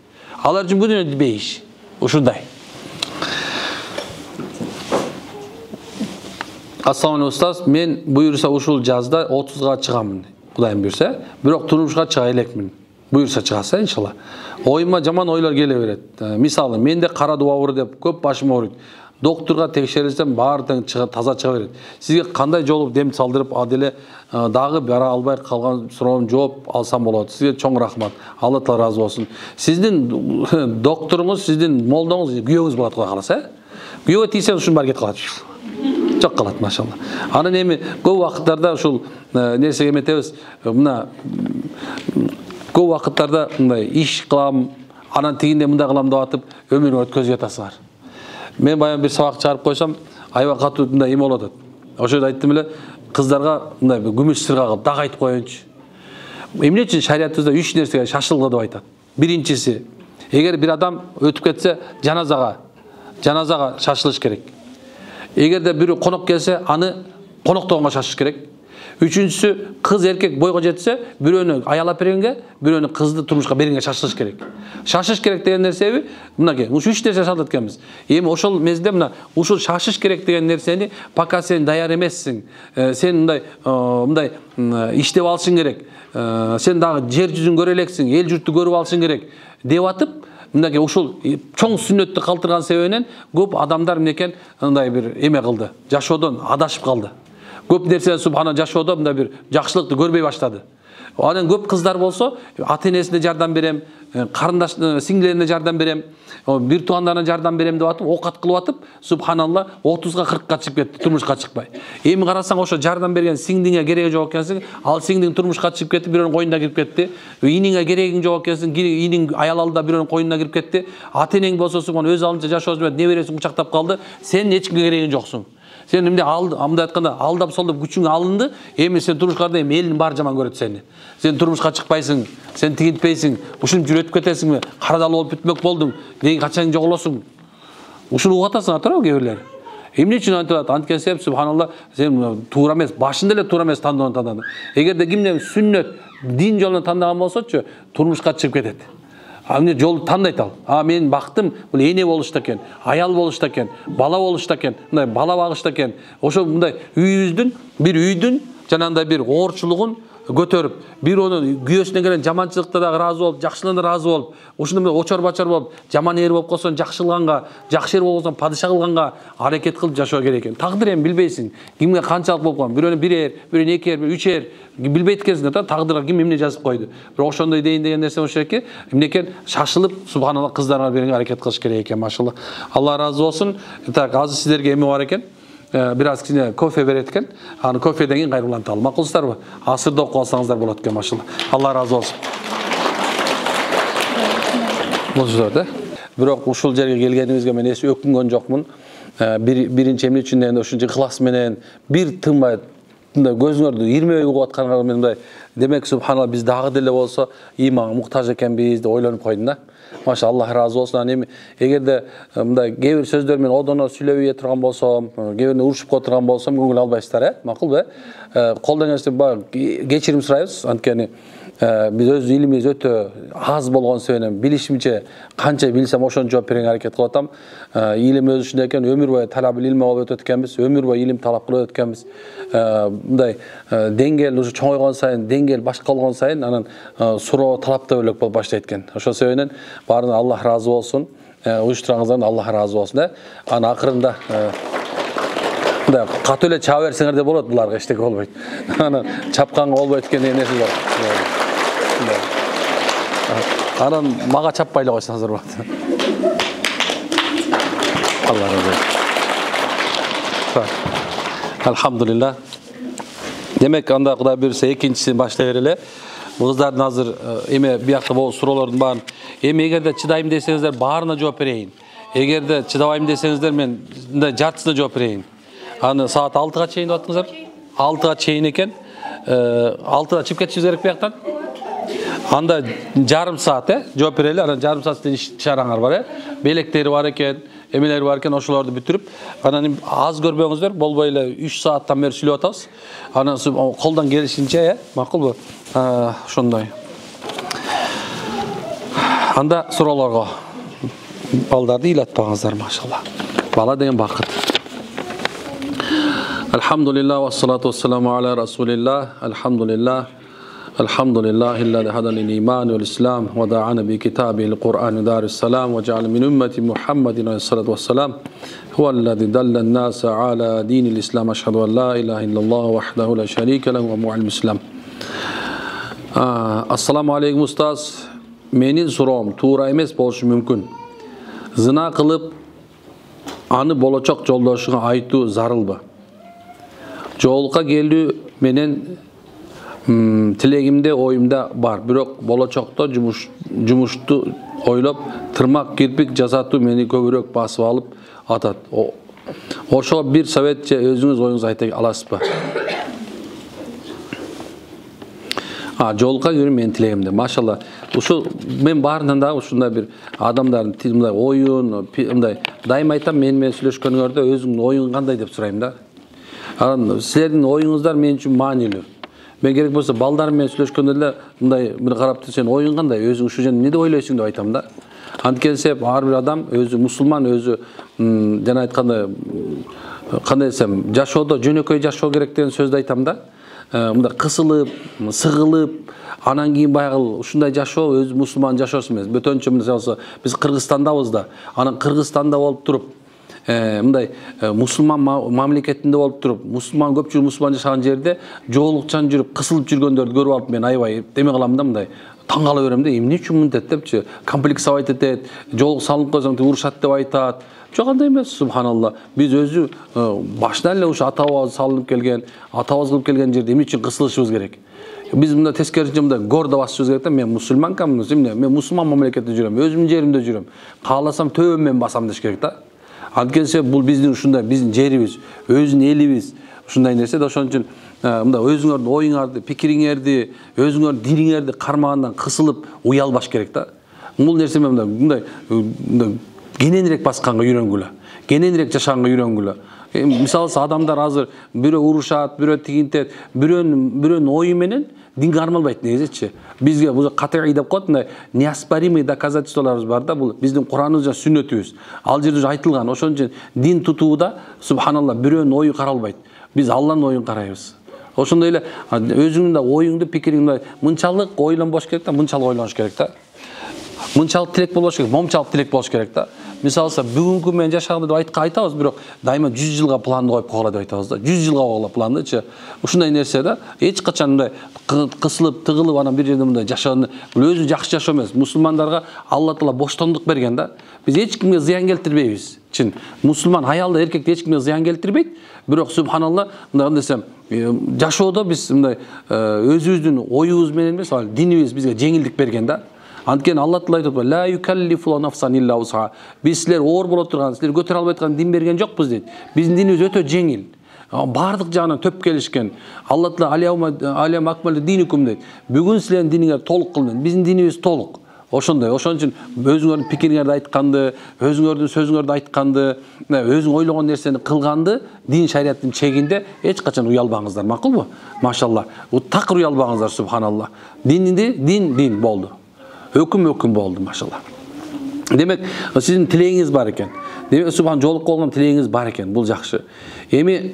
Алар үчүн бул дүйнө бейиш. Ушундай. Ассаламу алейкум устаз, мен буюрса ушул жазда 30га чыгамын. Кудайым буйрса, бирок турмушка чыга элекмин. Буюрса чыгаса иншалла. Оюма жаман ойлор келе берет. Мисалы, менде кара дуба бар деп көп башым ооруйт. Докторга текшерилсем баары тең таза чыга берет. Сизге кандай жолуп дем салдырып, аделе дагы бара албай калган суроом жооп алсам болот. Сизге чоң рахмат. Алла таала разы болсун. Сиздин докторуңуз, сиздин молдоңуз күйөөңүз болот Кудай кааласа, күйөөгө тийсе ушун баары кетип калат. Жок калат, машалла. Анан эми көп убакыттарда ушул нерсеге эметебиз. Мына көп убакыттарда мындай иш кылам, анан тигинде мындай кылам деп атып өмүрүн өткөзүп жатасыңар. Мен баягы бир сабак чыгарып койсом, аябай катуу мындай эме болот. Ошондо айттым эле, кыздарга мындай күмүш сырга кылып дагы айтып коеюнчу. Эмне үчүн шариятыбызда 3 нерсеге шашылгы деп айтат. Биринчиси, эгер бир адам өтүп кетсе, жаназага шашылыш керек. Эгерде бирөө конок келсе, аны коноктогонго шашыш керек. Үчүнчүсү, кыз эркек бойго жетсе, бирөөнү аялап бергенге, бирөөнү кызды турмушка бергенге шашылыш керек. Шашыш керек деген нерсеби, мынакей, ушу 3 нерсе шашылат экенбиз. Эми ошол мезгилде мына ушул шашыш керек деген нерсени, пока сен даяр эмессиң, сен мындай иштеп алышың керек, сен дагы жер жүзүн көрө элексиң, эл журтту көрүп алышың керек деп атып, мынакей ушул чоң сүннөттү калтырган себебинен көп адамдар мынекен мындай бир эме кылды, жашоодон адашып калды. Көп нерсе субхана жашоодо мындай бир жакшылыкты көрбөй баштады. Анан көп кыздар болсо, ата-энесине жардам берем, карындаш сиңдилерине жардам берем, бир туугандарына жардам берем деп атып, оокат кылып атып, субханалла 30га 40ка чыгып кетти, турмушка чыкпай. Эми карасаң, ошо жардам берген сиңдиңе кереги жок экенсиң, ал сиңдиң турмушка чыгып кетти, бирөөнүн коюнуна кирип кетти. Иниңе керегиң жок экенсиң, иниң аял алдыда бирөөнүн коюнуна кирип кетти. Ата-энең болсо субхан өз алдынча жашоосу менен небересин кучактап калды. Сен эч кимге керегиң жоксуң. Сен эмне мындай айтканда алдап солдоп күчүң алынды, эми сен турмушкарда эми элдин баары жаман көрөт сени. Сен турмушка чыкпайсың, сен тигинтпейсиң, ушинтип жүрүп өтүп кетесиңби? Карадалы болуп бүтмөк болдуң, деген качан жоголосуң? Ушуну угуп атасың туурабы кээ бирлер? Эмне үчүн антылат? Анткени себеп субханалла, сен туура эмес, башында эле туура эмес тандоону тандады. Эгерде кимден сүннөт, дин жолун тандаган болсочу, турмушка чыгып кетет. Амне жол тандайт ал. Менин бактым бул эне болушта экен, аял болушта экен, бала болушта экен, мындай бала багышта экен. Ошо мындай үйүбүздүн, бир үйдүн жанагындай бир оорчулугун көтөрүп, бир onu күйөөсүнө келген жаманчылыкта да ыраазы болуп, жакшылыгына да ыраазы болуп, ушундай очор-бачар болуп, жаман эр болуп калсаң жакшы кылганга, жакшы эр болсоң падыша кылганга аракет кылып жашоо керек экен. Тагдыр эми билбейсиң. Кимге канчалык болуп калган? Бирөөнө 1 эр, бирөөнө 2 эр, 3 эр билбейт экенсиң да, тагдырга ким эмне жазып койду. Бирок ошондой дейин деген нерсе болуш керек экен. Эмне экен? Шашылып, субханалла кыздарга берүүгө аракет кылыш керек экен, машалла. Алла ыраазы болсун. Так, азыр сиздерге эме бар экен. Biraz kişine kofe veretken, hani kofeden in gayrılantalım. Makılsızlar mı? Asırda oku alsanızlar bulat ki maşallah. Allah razı olsun. Bu sözde. Biroq uşul jerge gelgenimizge men esi öküngön jokmun. Birinci emri üçünden uşunca ıhlas menen bir tınbay gözüңөрдү 20 uyg'u atqanга men demek subhanallah biz dagı dile bolsa imanga muhtaç ekenbiz de oylanyp koydum da. Maşallah Allah razı olsun. Hani egerde mınдай kebir sözдөр men odona сүйлөбөй турган болсом, кебирине урушуп отурган болсом көңүл албайсыздар, макулбу? Колдон келсе кечирим сурайбыз. Анткени biz öz ilimiz ötö az болгон себептен билишимче канча билсем ошончо жооп берүүгө аракет кылып атам. Илим өз ичинде экен, өмүр бою талап илим болуп өтөт экенбиз, өмүр бою илим талап кылып өткөнбүз. Мындай деңгел уже чоңойгон сайын, деңгел башка болгон сайын анан суроо талап да бөлөк болуп баштайт экен. Ошол себептен баарына Аллах разы болсун. Уюштурганыңыздан Аллах разы болсун да. Анан акырында катуу эле чаба берсеңер де болот, буларга эчтеке болбойт. Анан чапканга болбойт экен деген нерсе бар. Анан мага чаппай эле койсоңуздар болот. Алла разы болсун. Алхамдулилlah. Демек анда Кудай буйрса экинчисин баштай берели. Бул кыздардын азыр эме биякта болуп суроолордун баарын эми эгерде чыдайм десеңиздер баарына жооп берейин. Эгерде чыдабайм десеңиздер мен мындай жартысына жооп берейин. Аны саат 6-га чейин деп аттыңыздар. 6-га чейин экен. 6-да чыгып кетишибиз керек бияктан. Анда жарым саат жооп берели. Анан жарым сааттын иш чараңар бар белектери бар экен, эмелери бар экен, ошолорду бүтүрүп, анан аз көрбөңүздөр, болбой эле 3 сааттан бери сүйлөп атабыз. Анан колдон келишинче, макулбу? Ошондой. Анда суроолорго балдарды ыйлатпаңыздар, машалла. Бала деген бакыт. Alhamdulillah ve salatu ve selamu ala Rasulillah. Alhamdulillah. Alhamdulillah illadi hadani iman ve islam ve da'ana bi kitabil Kur'an ve darus salam ve ja'ala min ümmeti Muhammedin aleyhi salatu ve selam. Huvallazi dallan nasa ala dinil islam. Eşhedü en la ilahe illallah vahdehu la şerike lehu ve mu'al muslim. Assalamu aleykum ustaz. Menin suroom tuura emes boluşu mümkün. Zina kılıp anı bolachak joldoşuga aytуу zarılbı. Жолга келүү менен тилегимде оюмда бар. Бирок болочокто жумушту ойлоп, тырмак кирпик жасатуу мени көбүрөөк басып алып атат. Ошо бир советче өзүңүз оюңузду айта аласызбы? Жолга келүү менин тилегимде. Машалла. Ушул мен баарынан да ушундай бир адамдардын мындай оюн, мындай дайыма айтам, менен сүйлөшкөнүңөрдө өзүңдүн оюң кандай деп сурайм да. Силердин оюңуздар мен үчүн маанилүү. Мен керек болсо балдар менен сүйлөшкөндө эле мындай бир карап сен оюң кандай, өзүң ушул жерде эмне деп ойлойсуң деп айтам да. Анткени себеп ар бир адам өзү мусулман, өзү жана айткандай кандай десем, жашоодо жөнөкөй жашоо керек деген сөздү айтам да. Мындай кысылып, сыгылып, анан кийин баягы ушундай жашоо өз мусулман жашоосу эмес. Бөтөнчө мисалы биз Кыргызстандабыз да. Анан Кыргызстанда болуп туруп мындай мусулман мамлекетинде болуп туруп, мусулман көпчүлүк мусулман жашаган жерде жоолукчан жүрүп, кысылып жүргөндөрдү көрүп алып мен аябай эме кылам да, мындай таң кала берем да, эмне үчүн мынтет депчи, комплекс айтат, жоолук салынып койсоң урушат деп айтат. Жок, андай эмес, субханалла. Биз өзү башынан эле ушу атабыз салынып келген, атабыз кылып келген жерде эмне үчүн кысылышыбыз керек? Биз мында тескерисинче мында гордо басышыбыз керек да, мен мусулманкамын, мен мусулман мамлекетте жүрөм, өзүмдүн жеримде жүрөм. Кааласам төбөмөн басам деш керек да. Анткени бул биздин ушундай, биздин жерибиз, өзүнүн элибиз, ушундай нерсе да. Ошон үчүн мында өзүңөрдүн оюңарды, пикириңерди, өзүңөрдүн диниңерди кармагандан кысылып уялбаш керек да. Бул нерсе мындай кененирээк басканга үйрөнгүлө, кененирээк жашаганга үйрөнгүлө. Мисалы адамдар азыр бирөө урушат, бирөө тигинтет, бирөөнүн ою менен дин кармалбайт негизичи. Бизге бул катыгый деп коет, мындай неоспоримый доказательстволорубуз бар да, бул биздин Кураныбыз жана сүннөтүбүз. Ал жерде айтылган. Ошон үчүн дин тутууда субханалла бирөөнүн ою каралбайт. Биз Алланын оюн карайбыз. Ошондой эле өзүңдүн да оюңду, пикириңди мынчалык ойлонбош керек да, мынчалык ойлонуш керек да. Мынчалык тилек болбош керек, момчалык тилек болуш керек да. Мисалы бүгүнкү мен жашагымды деп айтабыз, бирок дайыма 100 жылга планды коюп койгула деп айтабыз да. 100 жылга койгула пландычы. Ушундай нерсе да. Эч качан мындай кысылып, тыгылып анан бир жерде мындай жашоонду бул өзү жакшы жашоо эмес. Мусулмандарга Алла Таала боштондук берген да. Биз эч кимге зыян келтирбейбиз. Чын. Мусулман аялды, эркекти эч кимге зыян келтирбейт. Бирок субханалла, мындай десем, жашоодо биз мындай өзүбүздүн оюбуз менен эмес, динибиз бизге жеңилдик берген да. Анткени Алла Таала айтат: "Ла юкаллифу нафсан илля усаха." Биз силер оор боло турган, силер көтөрө албай турган дин берген жокпуз дейт. Биздин динибиз өтө жеңил. Бардык жагынан төп келишкен. Алла Таала алям акмалу динукум дейт. Бүгүн силердин диниңер толук кылдым. Биздин динибиз толук. Ошондой. Ошон үчүн өзүңөрдүн пикириңерди айтканды, өзүңөрдүн сөзүңөрдү айтканды, өзүң ойлогон нерсени кылганды дин шариаттын чегинде эч качан уялбаңыздар. Макулбу? Машалла. Такыр уялбаңыздар, субханалла. Дин болду. Өкүм болду, машалла. Демек, сиздин тилегиңиз бар экен. Демек, субхан жолук болгон тилегиңиз бар экен. Бул жакшы. Эми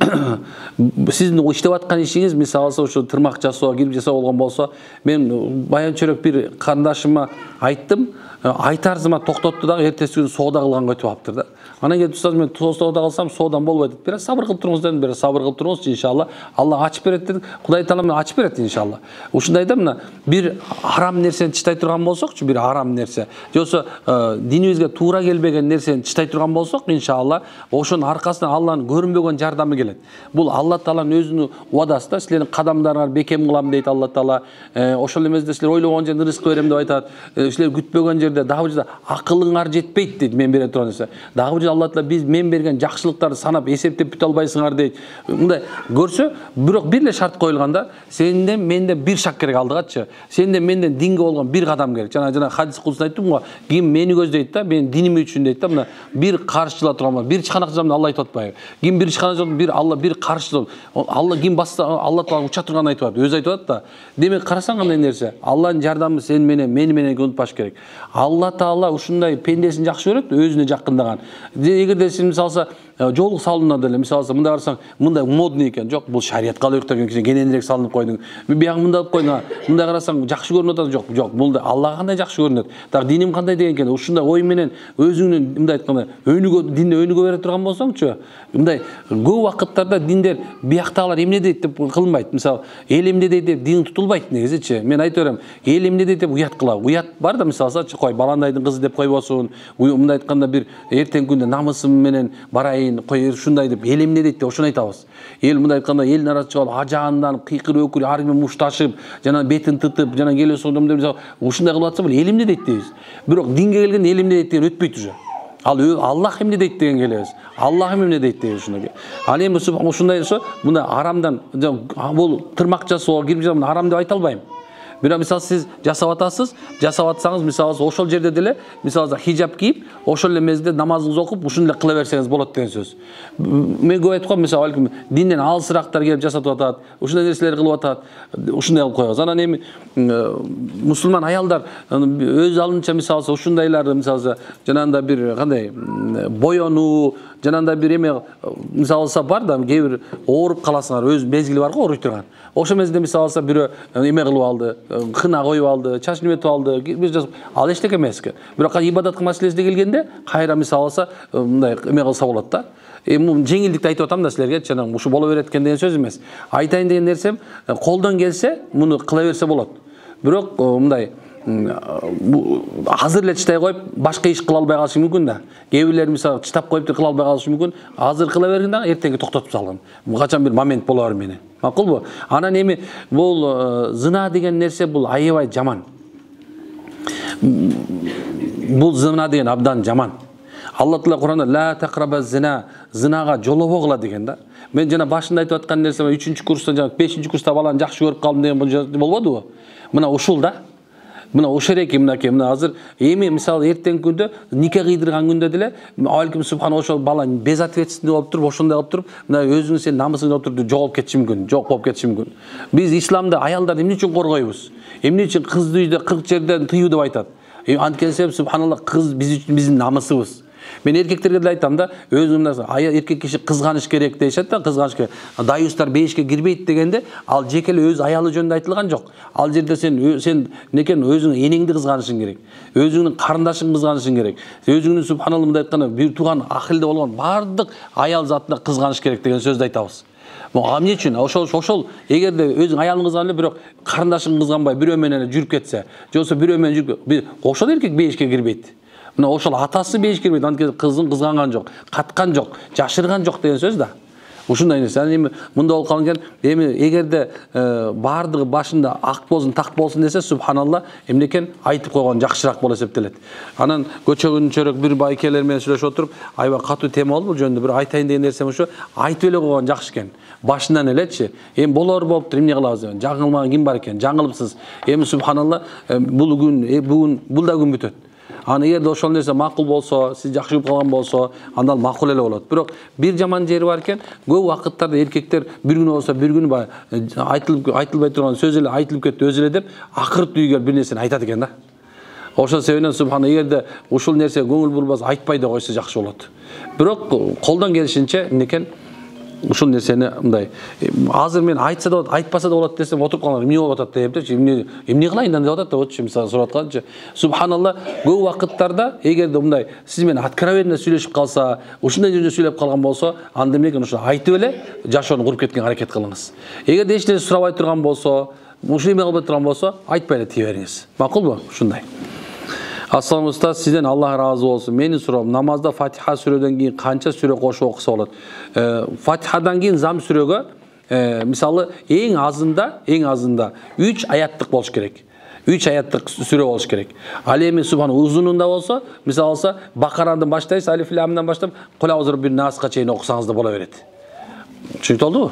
сиздин иштеп аткан ишиңиз, мисалы ошо тырмак жасоо, кирип жасоо болгон болсо, мен баян чөрөк бир карындашыма айттым, айтарзыма токтотту дагы, эртеси күнү соода кылганга өтүп аптыр да. Анан келип турсаңыз, мен соода кылсам, соодан болбойт деп, бираз сабыр кылып туруңуз дедим, бираз сабыр кылып туруңуз, иншалла. Алла ачып берет дедик. Кудай Таала мына ачып берет, иншалла. Ушундай да, мына бир харам нерсени чытай турган болсокчу, бир харам нерсе, жоксо динибизге туура келбеген нерсени чытай турган болсок, иншалла, ошонун аркасынан Алланын көрүнбөгөн жардамы келет. Бул Алла Тааланын өзүнүн уадасы да, силердин кадамдарыңар бекем кылам дейт Алла Таала. Ошол эмесде силер ойлогон жерден рызык берем деп айтат. Силер күтпөгөн жерде дагы бир акылыңар жетпейт дейт, мен бере турган нерсе. Дагы бир Алла Таала биз мен берген жакшылыктарды санап эсептеп бүтө албайсыңар дейт. Мындай көрсө, бирок бир эле шарт коюлганда, сенден менден бир шаг керек алдыгачы. Сенден менден динге болгон бир кадам керек. Жана хадис кудусун айттым го, ким мени көздөйт да, мен диним үчүн дейт да, мына бир каршыла турган, бир чыканак жамды Алла айтып атпайбы? Ким бир чыканак бир Алла бир каршы. Алла ким басса Алла Таала уча турган айтып атат, өзү айтып атат да. Демек карасаң кандай нерсе? Алланын жардамы сен менен, мени менен унутпаш керек. Алла Таала ушундай пендесин жакшы көрөт, өзүнө жакындаган. Эгерде сен мисалса жолук салынат деле, мисалса мындай карасаң, мындай модный экен. Жок, бул шариятка алып кийин кененирээк салынып койдуң. Бияк мындай алып койдуң. Мындай карасаң жакшы көрүнүп атат. Жок, жок, бул Аллага кандай жакшы көрүнөт. Так диним кандай деген экен. Ушундай ой менен өзүңдүн мындай айтканда динде өнүгө бере турган болсоңчу, мындай көп убакыттарда диндер бияктагылар эмне дейт деп кылынбайт. Мисалы, эл эмне дейт деп дин тутулбайт негизичи. Мен айтып берем, эл эмне дейт деп уят кылабы. Уят бар да, мисалсачы, кой баландайдын кызы деп койбосун. Мындай айтканда бир эртең күндө намысым менен барайын, кой ушундай деп эл эмне дейт деп ошону айтабыз. Эл мындай айтканда элдин арасына чыгып, ажаандан кыйкыр өкүр, ар ким мушташып, жана бетин тытып, жана келе соңдом деп ушундай кылып атса, бул эл эмне дейт дейбиз. Бирок динге келгенде эл эмне дейт деген өтпөйт уже. Ал Аллах эмне дейт деген келебиз. Аллах эмне дейт деген ушундай. Ал эми ушундай болсо, мындай арамдан бул тырмак жасоо, кирип жасоо арам деп айта албайм. Бирок мисалы сиз жасап атасыз, жасап атсаңыз, мисалы ошол жерде деле, мисалы хижаб кийип, ошол эле мезгилде намазыңызды окуп, ушуну эле кыла берсеңиз болот деген сөз. Мен көп айтып коем, мисалы динден алысырактар келип жасатып атат, ушундай нерселер кылып атат, ушундай кылып коебуз. Анан эми мусулман аялдар өз алдынча мисалы ушундайларды, мисалы жанагындай бир кандай боёнуу, жанагындай бир эме мисалы бар да, кээ бир ооруп каласыңар, өз мезгили бар го ооруй турган. Ошол мезгилде мисалы бирөө эме кылып алды, кына коюп алды, чачын эметип алды, ал эчтеке эмес экен. Бирок ибадаттык маселесине келгенде, кайра мисалы мындай эме кылса болот да. Эми жеңилдикти айтып атам да силерге, жана ушу боло берет экен деген сөз эмес. Айтайын деген нерсем, колдон келсе, муну кыла берсе болот. Бирок мындай азыр эле чытай коюп, башка иш кыла албай калышы мүмкүн да. Кээ бирлер мисалы чытап коюп кыла албай калышы мүмкүн. Азыр кыла бергин дагы, эртеңки токтотуп салгын. Качан бир момент боло бер мени. Макулбу? Анан эми бул зына деген нерсе бул аябай жаман. Бул зына деген абдан жаман. Алла Таала Куранда ла тaqraба зина, зынага жолобогула деген да. Мен жана башында айтып аткан нерсе 3-курста, жана 5-курста баланы жакшы көрүп калдым деген болбодубу? Мына ушул да. Мына ошереки мынакей, мына азыр эми мисалы эртең күндө нике кыйдырган күндө деле алейкум субхан ошол бала безответственный болуп туруп, ошондой болуп туруп, мына өзүң сен намысың болуп туруп жоголуп кетиши мүмкүн, жок болуп кетиши мүмкүн. Биз исламда аялдарды эмне үчүн коргойбуз? Эмне үчүн кызды үйдө 40 жерден тыюу деп айтат? Анткени себеп субханалла, кыз биз үчүн биздин намысыбыз. Мен эркектерге деле айтам да, өзүңүн эркек киши кызганыш керек дейшет да, кызганыш керек. Дайыстар бейишке кирбейт дегенде, ал жеке эле өз аялы жөнүндө айтылган жок. Ал жерде сен некен өзүң энеңди кызганышың керек. Өзүңнүн карындашыңды кызганышың керек. Өзүңнүн субханалла мындай айтканда бир тууган акылды болгон бардык аял затына кызганыш керек деген сөздү айтабыз. Эмне үчүн? Ошол эгерде өзүң аялыңды кызганып, бирок карындашыңды кызганбай бирөө менен жүрүп кетсе, же болбосо бирөө менен жүрүп, ошол эркек бейишке кирбейт. Мына ошол атасы бейишке кирбейт, анткени кызын кызганган жок, каткан жок, жашырган жок деген сөз да. Ушундай нерсе. Эми мында болуп калган эми эгерде бардыгы башында ак болсун, так болсун десе, субханалла, эмнекен айтып койгон жакшыраак болуп эсептелет. Анан көчөгүн чөрөк бир байкелер менен сүйлөшүп отуруп, аябай катуу тема болду бул жөнүндө. Бир айтайын деген нерсем ушу, айтып эле койгон жакшы экен. Башынан элечи, эми болор болуптур, эмне кылабыз? Жаңылмаган ким бар экен? Жаңылыпсыз. Эми субханалла, бул да күн бүтөт. Аны эгерде ошол нерсе макул болсо, сиз жакшы көрүп калган болсо, анда макул эле болот. Бирок бир жаман жери бар экен, көп убакыттарда эркектер бир күнү болсо, бир күнү айтылбай турган сөз эле айтылып кетти өзү эле деп, акырып үйгө бир нерсени айтат экен да. Ошол себептен субхана, эгерде ушул нерсе көңүл бурбас, айтпай да койсо жакшы болот. Бирок колдон келишинче эмнекен ушул нерсени мындай азыр мен айтса да болот, айтпаса да болот десем, отуруп калган эмне болуп атат депчи, эмне кылайын деп атат депчи, мисалы сурап атканчы. Субханалла, көп убакыттарда эгерде мындай сиз менен откровенно сүйлөшүп калса, ушундай жөнүндө сүйлөп калган болсо, анда эмнекен ошо айтып эле жашоону куруп кеткенге аракет кылыңыз. Эгерде эч нерсе сурабай турган болсо, ушул эме кылбай турган болсо, айтпай эле тие бериңиз. Макулбу? Ушундай. Ассалам устаз, сизден Аллах разы болсун. Менин суроом, намазда Фатиха сүрөдөн кийин канча сүрө кошуп окуса болот? Фатихадан кийин зам сүрөгө, мисалы, эң азында 3 аяттык болуш керек. 3 аяттык сүрө болуш керек. Ал эми субхан узунунда болсо, мисалы алса, Бакарадан баштайсыз, Алиф Ламдан баштап, Кул аузу бир наска чейин окусаңыз да боло берет. Түшүнүктүү?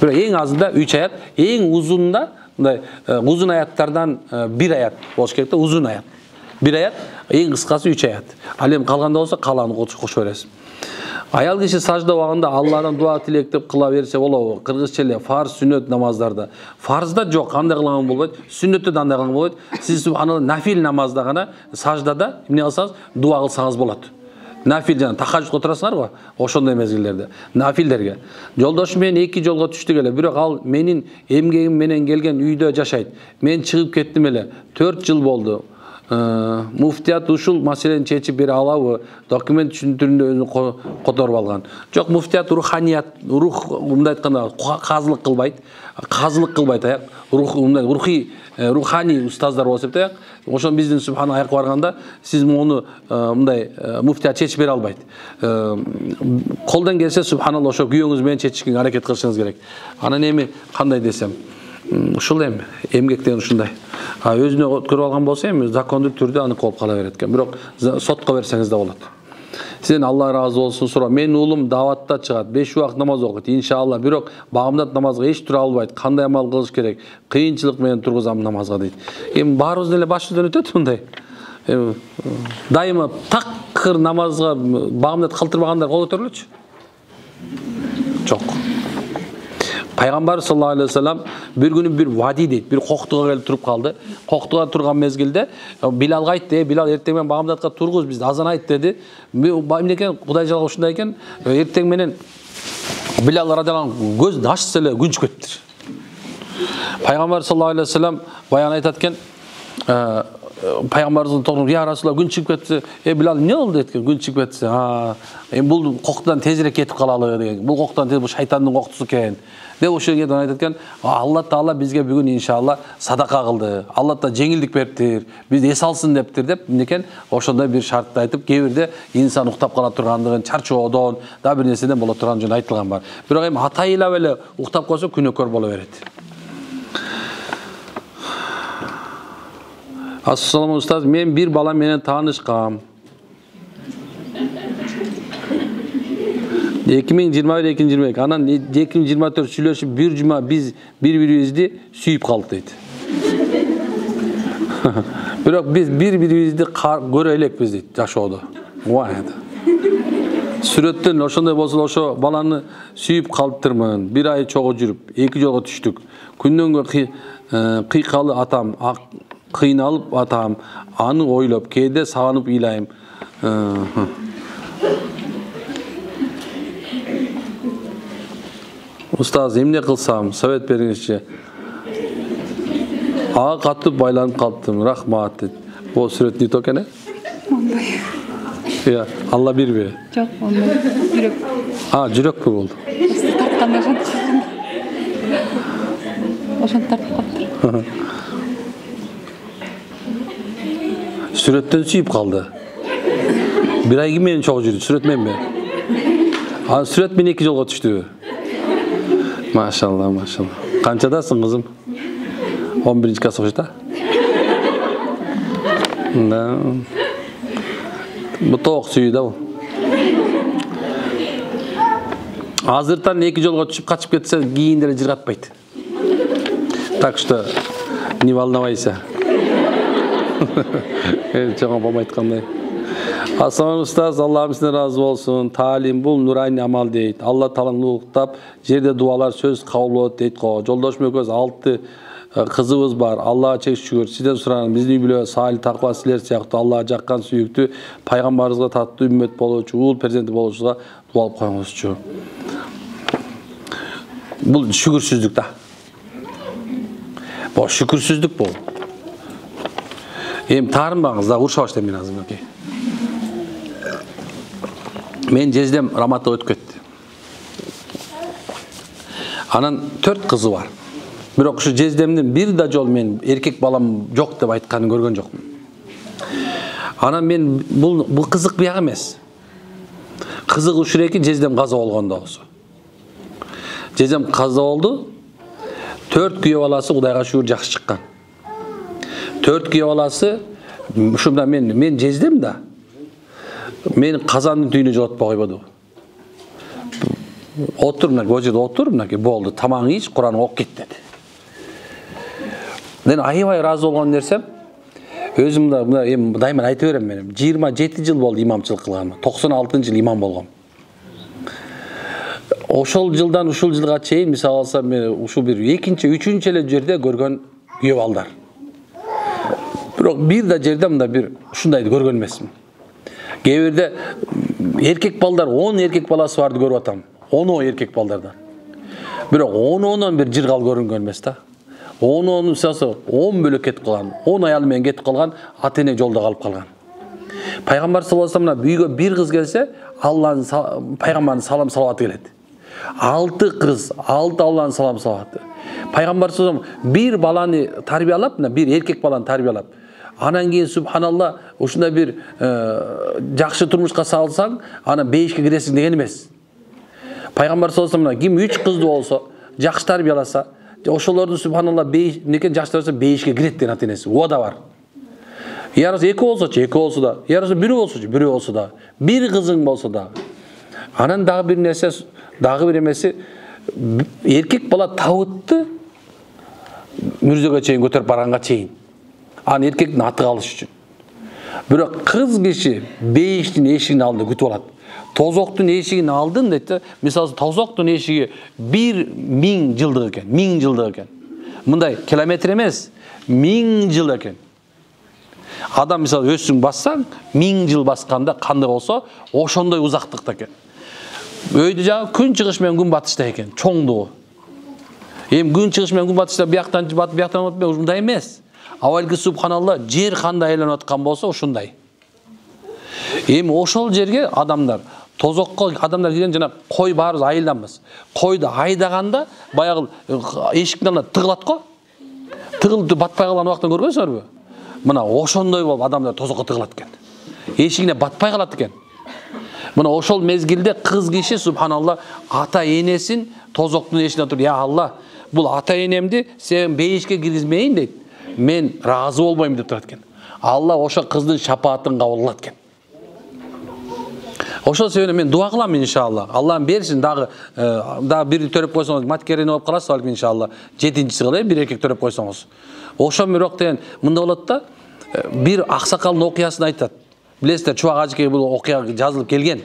Бирок эң азында 3 аят, эң узунда, мындай узун аяттардан 1 аят болуш керек да, узун аят. 1 аят, эң кыскасы 3 аят. Ал эми калганда болсо, калааны кошо бересиз. Аял киши сажда убагында Алладан дуа тилектеп кыла берсе болобу? Кыргызча эле фарз, сүннөт намаздарда. Фарзда жок, кандай кылган болбойт, сүннөттө да андай кылган болбойт. Сиз субханалла нафил намазда гана саждада эмне кылсаңыз, дуа кылсаңыз болот. Нафил жана тахажжудка турасыңар го, ошондой мезгилдерде. Нафилдерге. Жолдошум менен 2 жолго түштүк эле, бирок ал менин эмгегим менен келген үйдө жашайт. Мен чыгып кеттим эле. 4 жыл болду. Муфтият ушул маселени чечип бере алабы? Документ түшүндүрүндө өзүн которуп алган. Жок, муфтият руханият, мындай айтканда казылык кылбайт, аяк. Руханий устаздар болуп эсептейт. Ошон биздин субхана аякка барганда сиз муну мындай муфтият чечип бере албайт. Колдон келсе субханалла ошо күйөөңүз менен чечишке аракет кылышыңыз керек. Анан эми кандай десем, ушул эми эмгек деген ушундай. Өзүнө өткөрүп алган болсо эми закондуу түрдө аны колуп кала берет экен. Бирок сотко берсеңиз да болот. Сизден Алла разы болсун суроо. Менин уулум даватта чыгат, 5 убакыт намаз окуйт, иншалла. Бирок багымдат намазга эч тура албайт. Кандай амал кылыш керек? Кыйынчылык менен тургузам намазга дейт. Эми баарыбыз эле башыбыздан өтөт мындай. Дайыма такыр намазга багымдат калтырбагандар кол көтөрүлөчү? Жок. Пайгамбар саллаллаху алейхи ва саллям bir günü bir vadi deydi, bir qoqtuğa gelip turup kaldı. Qoqtuğa turgan mezgilde Bilalga aytdı, Bilal erteң men Bagımdatqa turguz bizdi, azan ayt dedi. Emneken Kuday жалгы ушундай экен, эртең менен Bilal radıyallahu anh көздү ачса эле күн чыгып кетти. Пайгамбар саллаллаху алейхи ва саллям баян айтат экен, Пайгамбарыбыздын тогуну я Расулалла күн чыгып кетти. Билал эмне болду экен, күн чыгып кетти. Эми бул коктудан тезирээк кетип калалы деген. Бул коктудан тез, бул шайтандын коктусу экен. Деп ошол жерден айтат экен, Алла Таала бизге бүгүн иншалла садака кылды. Алла Таала жеңилдик бериптир. Бизди эс алсын дептир деп, эмнекен ошондой бир шартты айтып, кээ бирде инсан уктап кала тургандыгын, чарчоодон, да бир нерседен боло турган жөнүндө айтылган бар. Бирок эми атайылап эле уктап койсо күнөөкөр боло берет. Assalamu ustaz, men bir bala менен таанышкам. 2021-2022, анан 2024 сүйлөшүп бир жума биз бири-бирибизди сүйүп калдык дейт. Бирок биз бири-бирибизди көрө элекпиз дейт жашоодо. Сүрөттөн ошондой болсо ошо баланы сүйүп калыптырмын. Bir ай чогуу жүрүп, 2 жолго түштүк. Күндөн күнгө кыйкалы атам, кыйналып атам, аны ойлоп, кээде сагынып ыйлайм. Ustaz, emне kılsam, совет бериңизчи. Ağa katып байланып калыптым, рахмат дейт. Бул сүрөт не экен э? Ya, Allah bir. Çok ondan yürek. Жүрөк болду. Tartqanda oşan tartып kaptır. Сүрөттөн сүйүп калды. Bir ay мени чогуу жүрдү, сүрөт менби? Сүрөт мен 2 жолго түштү. Машалла, машалла. Канчадасың кызым? 11 класс окуйт, Да. Bu toq suyu da bu. Азыртан 2 жолго түшүп качып кетсе, кийиндери жыргатпайт. Так что не волновайся. Чоң апам айткандай. Асман устаз, Аллахым сизден разы болсун. Талим бул нурайни амал дейт. Алла тааланы улуктап, жерде дуалар сөз кабыл болот дейт го. Жолдош Мөкөз 6 кызыбыз бар. Аллага чек шүгүр. Сизден сураган биздин үй-бүлө салih, таква силер сыяктуу Аллага жаккан сүйүктүү пайгамбарыбызга таттуу үммөт болуучу, уул перзенти болуучуга дуа алып коюңузчу. Бул шүгүрсүздүк да. Бул шүкүрсүздүк бул. Таарынбаңыз да, урушабаш мен азыр мынакей. Мен жездем Раматта өтүп кетти. Анан 4 кызы бар. Бирок ушу жездемдин бир да жол мен эркек балам жок деп айтканын көргөн жокмун. Анан мен бул кызык бияк эмес. Кызык ушуреки жездем каза болгондо болсо. Жездем каза болду. 4 күйөө баласы Кудайга шүгүр жакшы чыккан. 4 күйөө баласы ушунда мен жездем да. Мен казандын түйүнү жоготпой койбоду. Отур мына жерде отур мына болду. Тамаң ич, Куран окуп кет деди. Мен аябай разы болгон нерсем, өзүм да дайыма айта берем мен. 27 жыл болду имамчылык кылганыма. 96-жыл имам болгом. Ошол жылдан ушул жылга чейин мисал алсам мен ушул бир 2-чи, 3-чү эле жерде көргөн күйөө балдар. Бирок бир да жерде мында бир ушундайды көргөн эмесмин. Кээ бирде эркек балдар 10 эркек баласы барды көрүп атам. 10 эркек балдардан. Бирок 10-10 бир жыргал көрүнгөн эмес да. 10 мисалы 10 бөлөк кетип калган, 10 аял менен кетип калган, ата-эне жолдо калып калган. Пайгамбар саллаллаху алейхи вассалам үйгө бир кыз келсе, Алланын пайгамбардын салам салаваты келет. 6 кыз, 6 Алланын салам салаваты. Пайгамбар саллаллаху алейхи вассалам бир баланы тарбиялап, бир эркек баланы тарбиялап, анан кийин субханалла ушундай бир жакшы турмушка салсаң, анан бейишке киресиң деген эмес. Пайгамбар саллаллаху алейхи вассалам ким 3 кызды болсо, жакшы тарбияласа, ошолордун субханалла некен жакшы тарбияласа бейишке кирет деген ата-энеси. Ода бар. Ярасы 2 болсочу, 2 болсо да, ярасы 1 болсочу, 1 болсо да, бир кызың болсо да. Анан дагы бир нерсе, дагы бир эмеси, эркек бала табытты мүрзөгө чейин көтөрүп барганга чейин. Аны эркектин аты калыш үчүн. Бирок кыз киши бейиштин эшигинин алдында күтүп алат. Тозоктун эшигинин алдын дейт, мисалы тозоктун эшиги 1000 жылдык экен, 1000 жылдык экен. Мындай километр эмес, 1000 жыл экен. Адам мисалы өсүң бассаң, 1000 жыл басканда кандай болсо, ошондой узактыкта экен. Өйдү жагы күн чыгыш менен күн батышта экен, чоңдугу. Күн чыгыш менен күн батышта бияктан батып, бияктан батып ушундай эмес. Авалги субханалла жер кандай айланып аткан болсо ошундай. Ошол жерге адамдар тозокко адамдар келген жана кой баарыбыз айылданбыз. Койду айдаганда баягы эшиктин алдына тыгылат го. Тыгылып батпай калган убактан көргөнсүңөрбү? Мына ошондой болуп адамдар тозокко тыгылат экен. Эшигине батпай калат экен. Мына ошол мезгилде кыз киши субханалла ата-энесин тозоктун эшине туруп, "Я Алла, бул ата-энемди сен бейишке киргизмейин" дейт. Мен разы болбойм деп турат экен. Алла ошо кыздын шапаатын кабыл кылат экен. Ошол себептен мен дуа кылам иншалла. Аллам берсин дагы бир төрөп койсоңуз маткерени болуп каласыз балким иншалла. 7-чиси кылып бир эркек төрөп койсоңуз. Ошо бирок деген мында болот да, бир аксакалдын окуясын айтат. Билесиздер, Чубак ажыке бул окуя жазылып келген.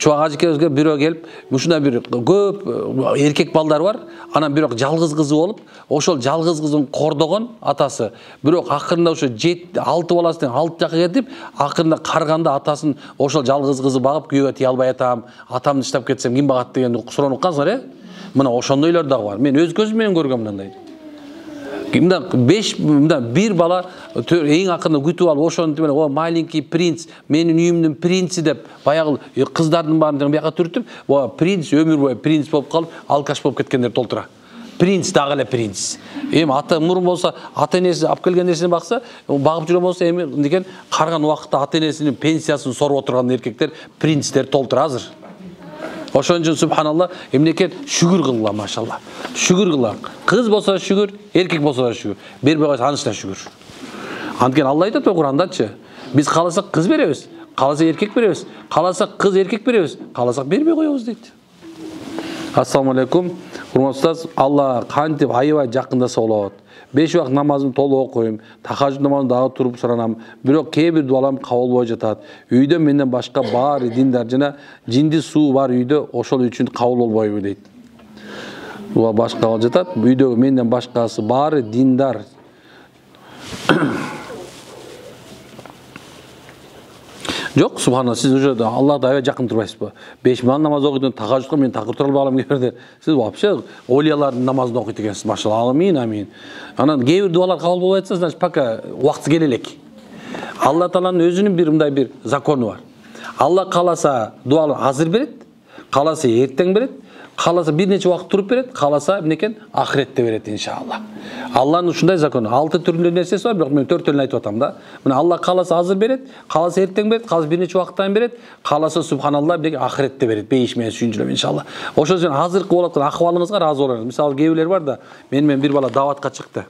чубак ажекебизге бирөө келип, ушундай бир көп эркек балдар бар. Анан бирок жалгыз кызы болуп, ошол жалгыз кызын кордогон атасы. Бирок акырында ошо 7-6 баласын 6 жакка кетип, акырында карганда атасын ошол жалгыз кызы багып күйөөгө тие албай атам, атамды таштап кетсем ким багат дегенди суранып калсаңар, Мына ошондойлор дагы бар. Мен өз көзүм менен көргөм мындайды. Мында 5 мында бир бала эң акырында күтүп алып ошонтип эле, "О, маленький принц, менин үйүмдүн принци" деп баягы кыздардын баарын бияка түртүп, "О, принц өмүр бою принц болуп калып, алкаш болуп кеткендер толтура." Принц дагы эле принц. Эми ата мурун болсо, ата энеси алып келген нерсени бакса, багып жүргөн болсо, эми деген карган убакытта ата энесинин пенсиясын соруп отурган эркектер, принцтер толтура азыр. Ошон үчүн субханалла, эмнекен шүгүр кылгыла, машалла. Шүгүр кылгыла. Кыз болсо шүгүр, эркек болсо да шүгүр. Бербей койсо анысы да шүгүр. Анткени Алла айтат Кур'андачы, биз кааласак кыз беребиз, кааласак эркек беребиз, кааласак кыз эркек беребиз, кааласак бербей коебуз дейт. Ассаламу алейкум. Урматтуу устаз, Алла кантип аябай жакындаса болот. 5 убак намазын толук окуйм, тахажжуд намазын дагы туруп суранам. Бирок кээ бир дуаларым кабыл болбой жатат. Үйдө менден башка баары диндар жана жинди суу бар үйдө, ошол үчүн кабыл болбойбу дейт. Дуа башка кабыл жатат. Үйдө менден башкасы баары диндар. Жок, субханалла, сиз уже Аллахка аябай жакын турбайсызбы? 5 мал намаз окуйдун, тахажжудка мен такыр тура албай калам кеберде. Сиз вообще олиялардын намазын окуйт экенсиз, машалла. Амин, амин. Анан кээ бир дуалар кабыл болбой жатса, значит, пока убакыты келе элек. Алла Тааланын өзүнүн бир мындай бир закону бар. Алла кааласа дуаны азыр берет, кааласа эртең берет, кааласа бир нече убакыт туруп берет, кааласа эмнекен ахиретте берет иншалла. Алланын ушундай закону. 6 түрлүү нерсеси бар, бирок мен 4-төн айтып атам да. Мына Алла кааласа азыр берет, кааласа эртең берет, кааласа бир нече убакыттан берет, кааласа субханалла эмнекен ахиретте берет. Бейиш менен сүйүнчүлөм иншалла. Ошол үчүн азыркы болуп аткан акыбалыңызга ыраазы болоңуз. Мисалы кээ бирлер бар да, менен бир бала даватка чыкты.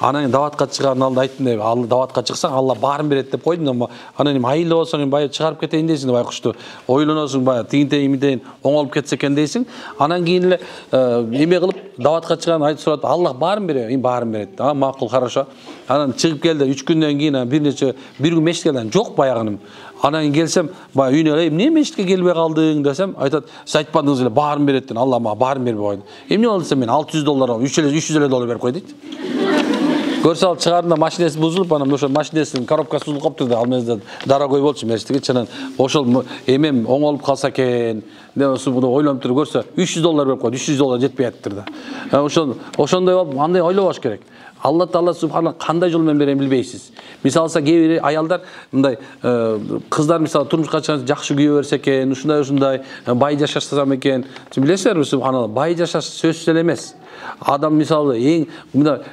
Анан даватка чыгарганын алдында айттым деп, "Алла даватка чыксаң, Алла баарын берет" деп койдум. Анан эми айылда болсоң, бая чыгарып кетейин дейсиң деп байкушту. Ойлоносуң, бая тигин оңолуп кетсе экен дейсиң. Анан кийин эле эме кылып даватка чыган айтып сурат, "Алла баарын берет", "Эми баарын берет". Макул, хорошо. Анан чыгып келди, 3 күндөн кийин бир күн мешитке келдим. Жок баягынын. Анан келсем, бая үйүнө "Эмне мешитке келбей калдың" десем, айтат, "Сиз айтпадыңыз эле баарын берет" деп. Алла мага баарын бербей койду. Эмне болду десем, мен $600 $300 берип кой дейт. Көрсө ал чыгардында машинеси бузулуп, анан ошо машинесинин коробкасы бузулуп калыптыр да, ал мезде дорогой болчу мешитке. Чынын ошол эмем оңолуп калса экен деп ойлонуп туруп көрсө $300 берип койду, $300 жетпей атыптыр да. Ошондой болуп, андай ойлобош керек. Алла Таала субханалла кандай жол менен берем билбейсиз. Мисалса кээ бир аялдар мындай кыздар мисалы турмушка чыкканда жакшы күйө берсе экен, ушундай бай жашасам экен. Билесиңерби субханалла, бай жашаш сөзсүз эле эмес. Адам мисалы эң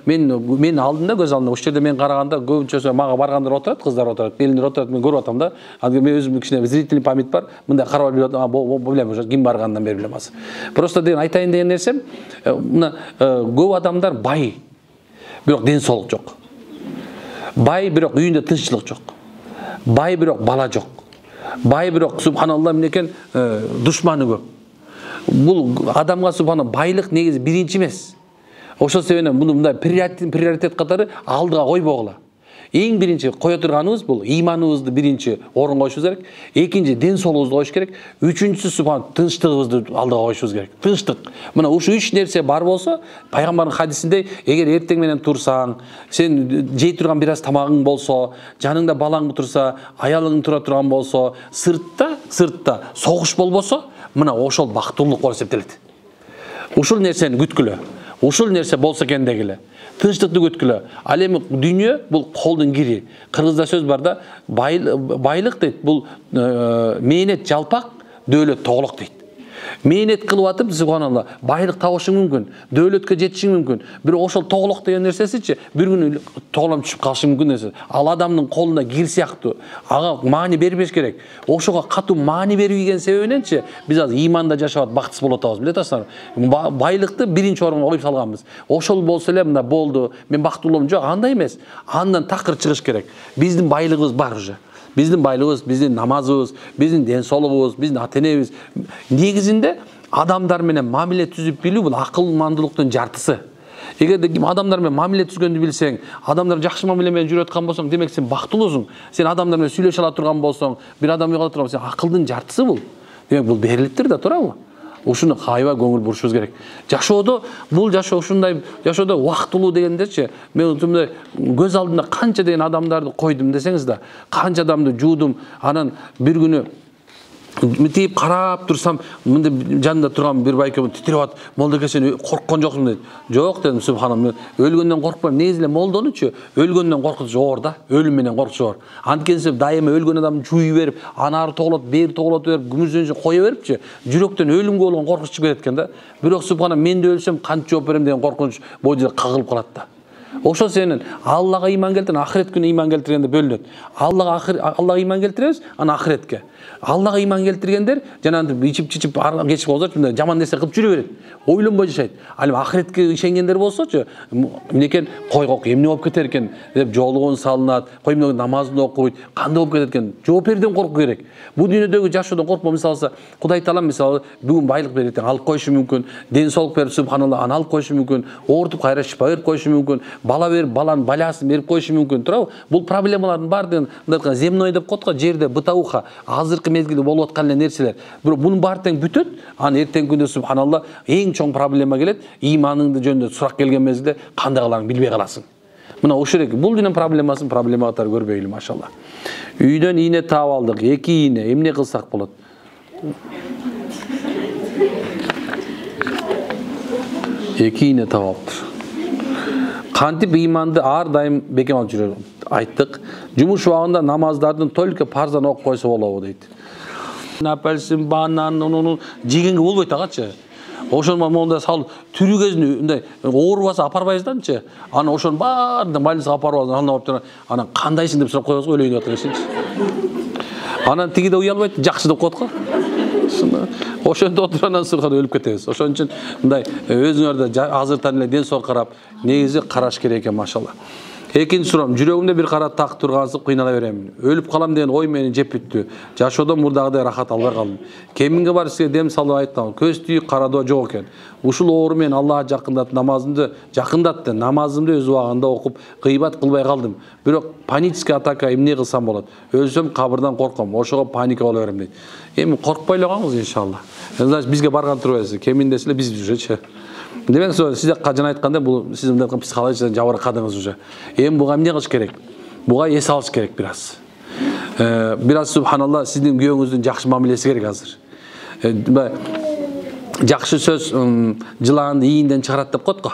мен алдымда көз алдымда ошол жерде мен караганда көбүнчөсү мага баргандар отурат, кыздар отурат, келиндер отурат, мен көрүп атам да. Анан мен өзүм кичине зрительный память бар. Мындай карап билип атам, билем уже ким баргандан бери билем азыр. Просто деген айтайын деген нерсем, мына көп адамдар бай, бирок ден соолук жок. Бай, бирок үйүндө тынччылык жок. Бай, бирок бала жок. Бай, бирок субханалла эмнекен душманы көп. Бул адамга субханалла байлык негизи биринчи эмес. Ошол себептен муну мындай приоритет катары алдыга койбогула. Эң биринчи кое турганыбыз бул ыйманыбызды биринчи орунга коюшубуз керек. Экинчи ден соолугубузду коюш керек. Үчүнчүсү субхан тынчтыгыбызды алдыга коюшубуз керек. Тынчтык. Мына ушу 3 нерсе бар болсо, пайгамбардын хадисинде, эгер эртең менен турсаң, сен жей турган бир аз тамагың болсо, жаныңда балаң турса, аялың тура турган болсо, сыртта согуш болбосо, мына ошол бактылуулук болуп эсептелет. Ушул нерсени күткүлө. Ушул нерсе болсо экен дегиле. Тынчтыкты күткүлө. Ал эми дүйнө бул колдун кири. Кыргызда сөз бар да, байлык дейт, бул мээнет жалпак, дөөлөт тоголок дейт. Мээнет кылып атып, субханалла, байлык табышың мүмкүн, дөөлөткө жетишиң мүмкүн. Бирок ошол тоголок деген нерсесичи бир күнү тоголом түшүп калышы мүмкүн нерсе. Ал адамдын колунда кир сыяктуу. Ага маани бербеш керек. Ошого катуу маани бербеген себебиненчи биз азыр ыйманда жашап бактысыз болуп атабыз. Билет атасыздар. Байлыкты биринчи орунга коюп салганбыз. Ошол болсо эле мында болду. Мен бактылуум жок, андай эмес. Андан такыр чыгыш керек. Биздин байлыгыбыз бар уже. Биздин байлыгыбыз, биздин намазыбыз, биздин ден соолугубуз, биздин ата-энебиз. Негизинде адамдар менен мамиле түзүп билүү бул акылмандуулуктун жартысы. Эгерде ким адамдар менен мамиле түзгөндү билсең, адамдар жакшы мамиле менен жүрүп аткан болсоң, демек сен бактылуусуң. Сен адамдар менен сүйлөшө ала турган болсоң, бир адам уйга турган болсоң, акылдын жартысы бул. Демек бул берилиптир да, туурабы? Ушуну кайба көңүл бурушубуз керек. Жашоодо бул жашоо ушундай жашоодо убактылуу дегендерчи, мен мындай көз алдымда канча деген адамдарды койдум десеңиз да, канча адамды жуудум, анан бир күнү митип карап турсам, мындай жанында турган бир байке титиреп атып, молдоке сен корккон жоксуң дейт. Жок дедим, субханалла, өлгөндөн коркпойм. Негизи эле молдонучу өлгөндөн коркутуш оор да, өлүм менен коркутуш оор. Анткени дайыма өлгөн адамды жууй берип, анары тоголот, бери тоголот берип, күмүзөнчө кое берипчи, жүрөктөн өлүмгө болгон коркунуч чыгып кетет экен да. Бирок субханалла, мен да өлсөм кантип жооп берем деген коркунуч бойда кагылып калат да. Ошо сенин Аллага ыйман келтирген, ахирет күнү ыйман келтиргенде бөлүнөт. Аллага ыйман келтиребиз, ана ахиретке. Аллага ыйман келтиргендер жанагынтип ичип-чичип кечип болсочу, мындай жаман нерсе кылып жүрө берет. Ойлонбой жашайт. Ал эми ахиретке ишенгендер болсочу, мынекей койгок эмне болуп кетер экен деп жолугун салынат, кой эмне намазын окуйт, кандай болуп кетет экен? Жооп берүүдөн коркуу керек. Бул дүйнөдөгү жашоодон коркпоо, мисалы, Кудай Таала мисалы бүгүн байлык берип алып коюшу мүмкүн, ден соолук берип субханалла аны алып коюшу мүмкүн, оорутуп кайра шифа берип коюшу мүмкүн, бала берип баланын баласын берип коюшу мүмкүн, туурабы? Бул проблемалардын баардыгын мындай земной деп коет го, жерде бытауха, азыркы мезгилде болуп аткан эле нерселер. Бирок мунун баары тең бүтөт, анан эртеңки күндө субханалла эң чоң проблема келет, ыйманыңды жөнүндө сурак келген мезгилде кандай кыларыңды билбей каласың. Мына ошол эле, бул дүйнөнүн проблемасын проблема катары көрбөйлү, машалла. Үйдөн ийне таап алдык, 2 ийне, эмне кылсак болот? 2 ийне таап алыптыр. Кантип ыйманды ар дайым бекем алып жүрөт? Айттык. Жумуш убагында намаздардын только парзан окуп койсо болобу дейт. Апельсин, банан, уну жегенге болбойт агачы. Ошону монда сал түрү кезинде мындай оорубаса апарбайсызданчы. Аны ошонун баарын больницага апарып алып, алып туруп, анан кандайсың деп сурап коебуз го, өлөйүн деп атырсыңчы. Анан тигиде уялбайт, жакшы деп коет го. Ошондо отургандан сурган өлүп кетебиз. Ошон үчүн мындай өзүңөрдө азыртан эле ден соолук карап, негизи караш керек экен, машалла. Экинчи суроом, жүрөгүмдө бир кара так тургансып кыйнала берем. Өлүп калам деген ой мени жеп бүттү. Жашоодо мурдагыдай рахат албай калдым. Кеминге бар сизге дем салып айткам, көз түйүк карадоо жок экен. Ушул оору менен Аллага жакындатты, намазымды өз убагында окуп, кыйбат кылбай калдым. Бирок панический атака эмне кылсам болот? Өлсөм кабырдан корком, ошого паника боло берем дейт. Эми коркпой эле калыңыз иншалла. Значит, бизге барган турбайсыз. Кеминде силер биз жүрөчү. Демек, сизде жана айтканда бул сиз мындай психологический жабыр кадыңыз уже. Эми буга эмне кылыш керек? Буга эс алыш керек бираз. Бираз субханалла сиздин күйөөңүздүн жакшы мамилеси керек азыр. Жакшы сөз жылаанды ийинден чыгарат деп коет го.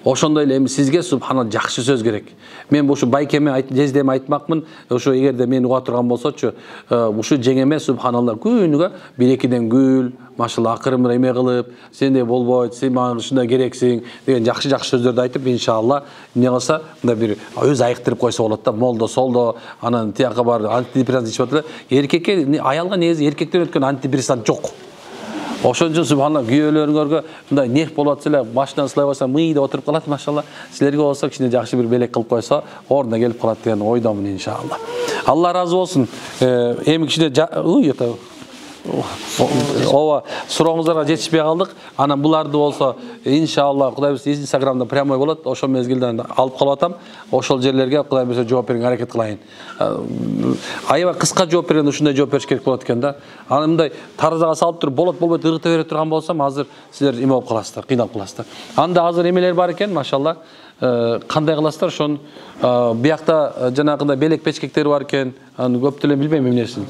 Ошондой эле эми сизге субханалла жакшы сөз керек. Мен ушу байкеме жездеме айтмакмын, ошо эгерде мени уга турган болсочу, ушу жеңеме субханалла күнүгө 1-2ден гүл, машалла акырын эме кылып, сендей болбойт, сен мага ушундай керексиң деген жакшы сөздөрдү айтып, иншалла эмне кылса, мындай бир өз айыктырып койсо болот да, молдо солдо, анан тияка бар антидепрессант ичип атат. Эркекке, аялга негизи эркектен өткөн антидепрессант жок. Ошон үчүн субханалла күйөөлөрүңөргө мындай нерв болот эле, башынан сылай баса мыйда отуруп калат, машалла. Силерге болсо кичине жакшы бир белек кылып койсо, ордуна келип калат деген ойдомун иншалла. Алла разы болсун. Эми кичине ооба сурооңуздарга жетишпей калдык. Анан буларды болсо иншалла Кудай буйрса Инстаграмда прямой болот. Ошол мезгилден алып калып атам. Ошол жерлерге Кудай буйрса жооп берүүгө аракет кылайын. Аябай кыска жооп бергенде ушундай жооп бериш керек болот экен да. Аны мындай таразага салып туруп болот болбойт ыргыта бере турган болсом, азыр силер эме болуп каласыздар, кыйналып каласыздар. Анда азыр эмелер бар экен, машалла. Кандай кыласыздар ошону? Биякта жанагындай белек печкектери бар экен. Аны көп деле билбейм эмнесин.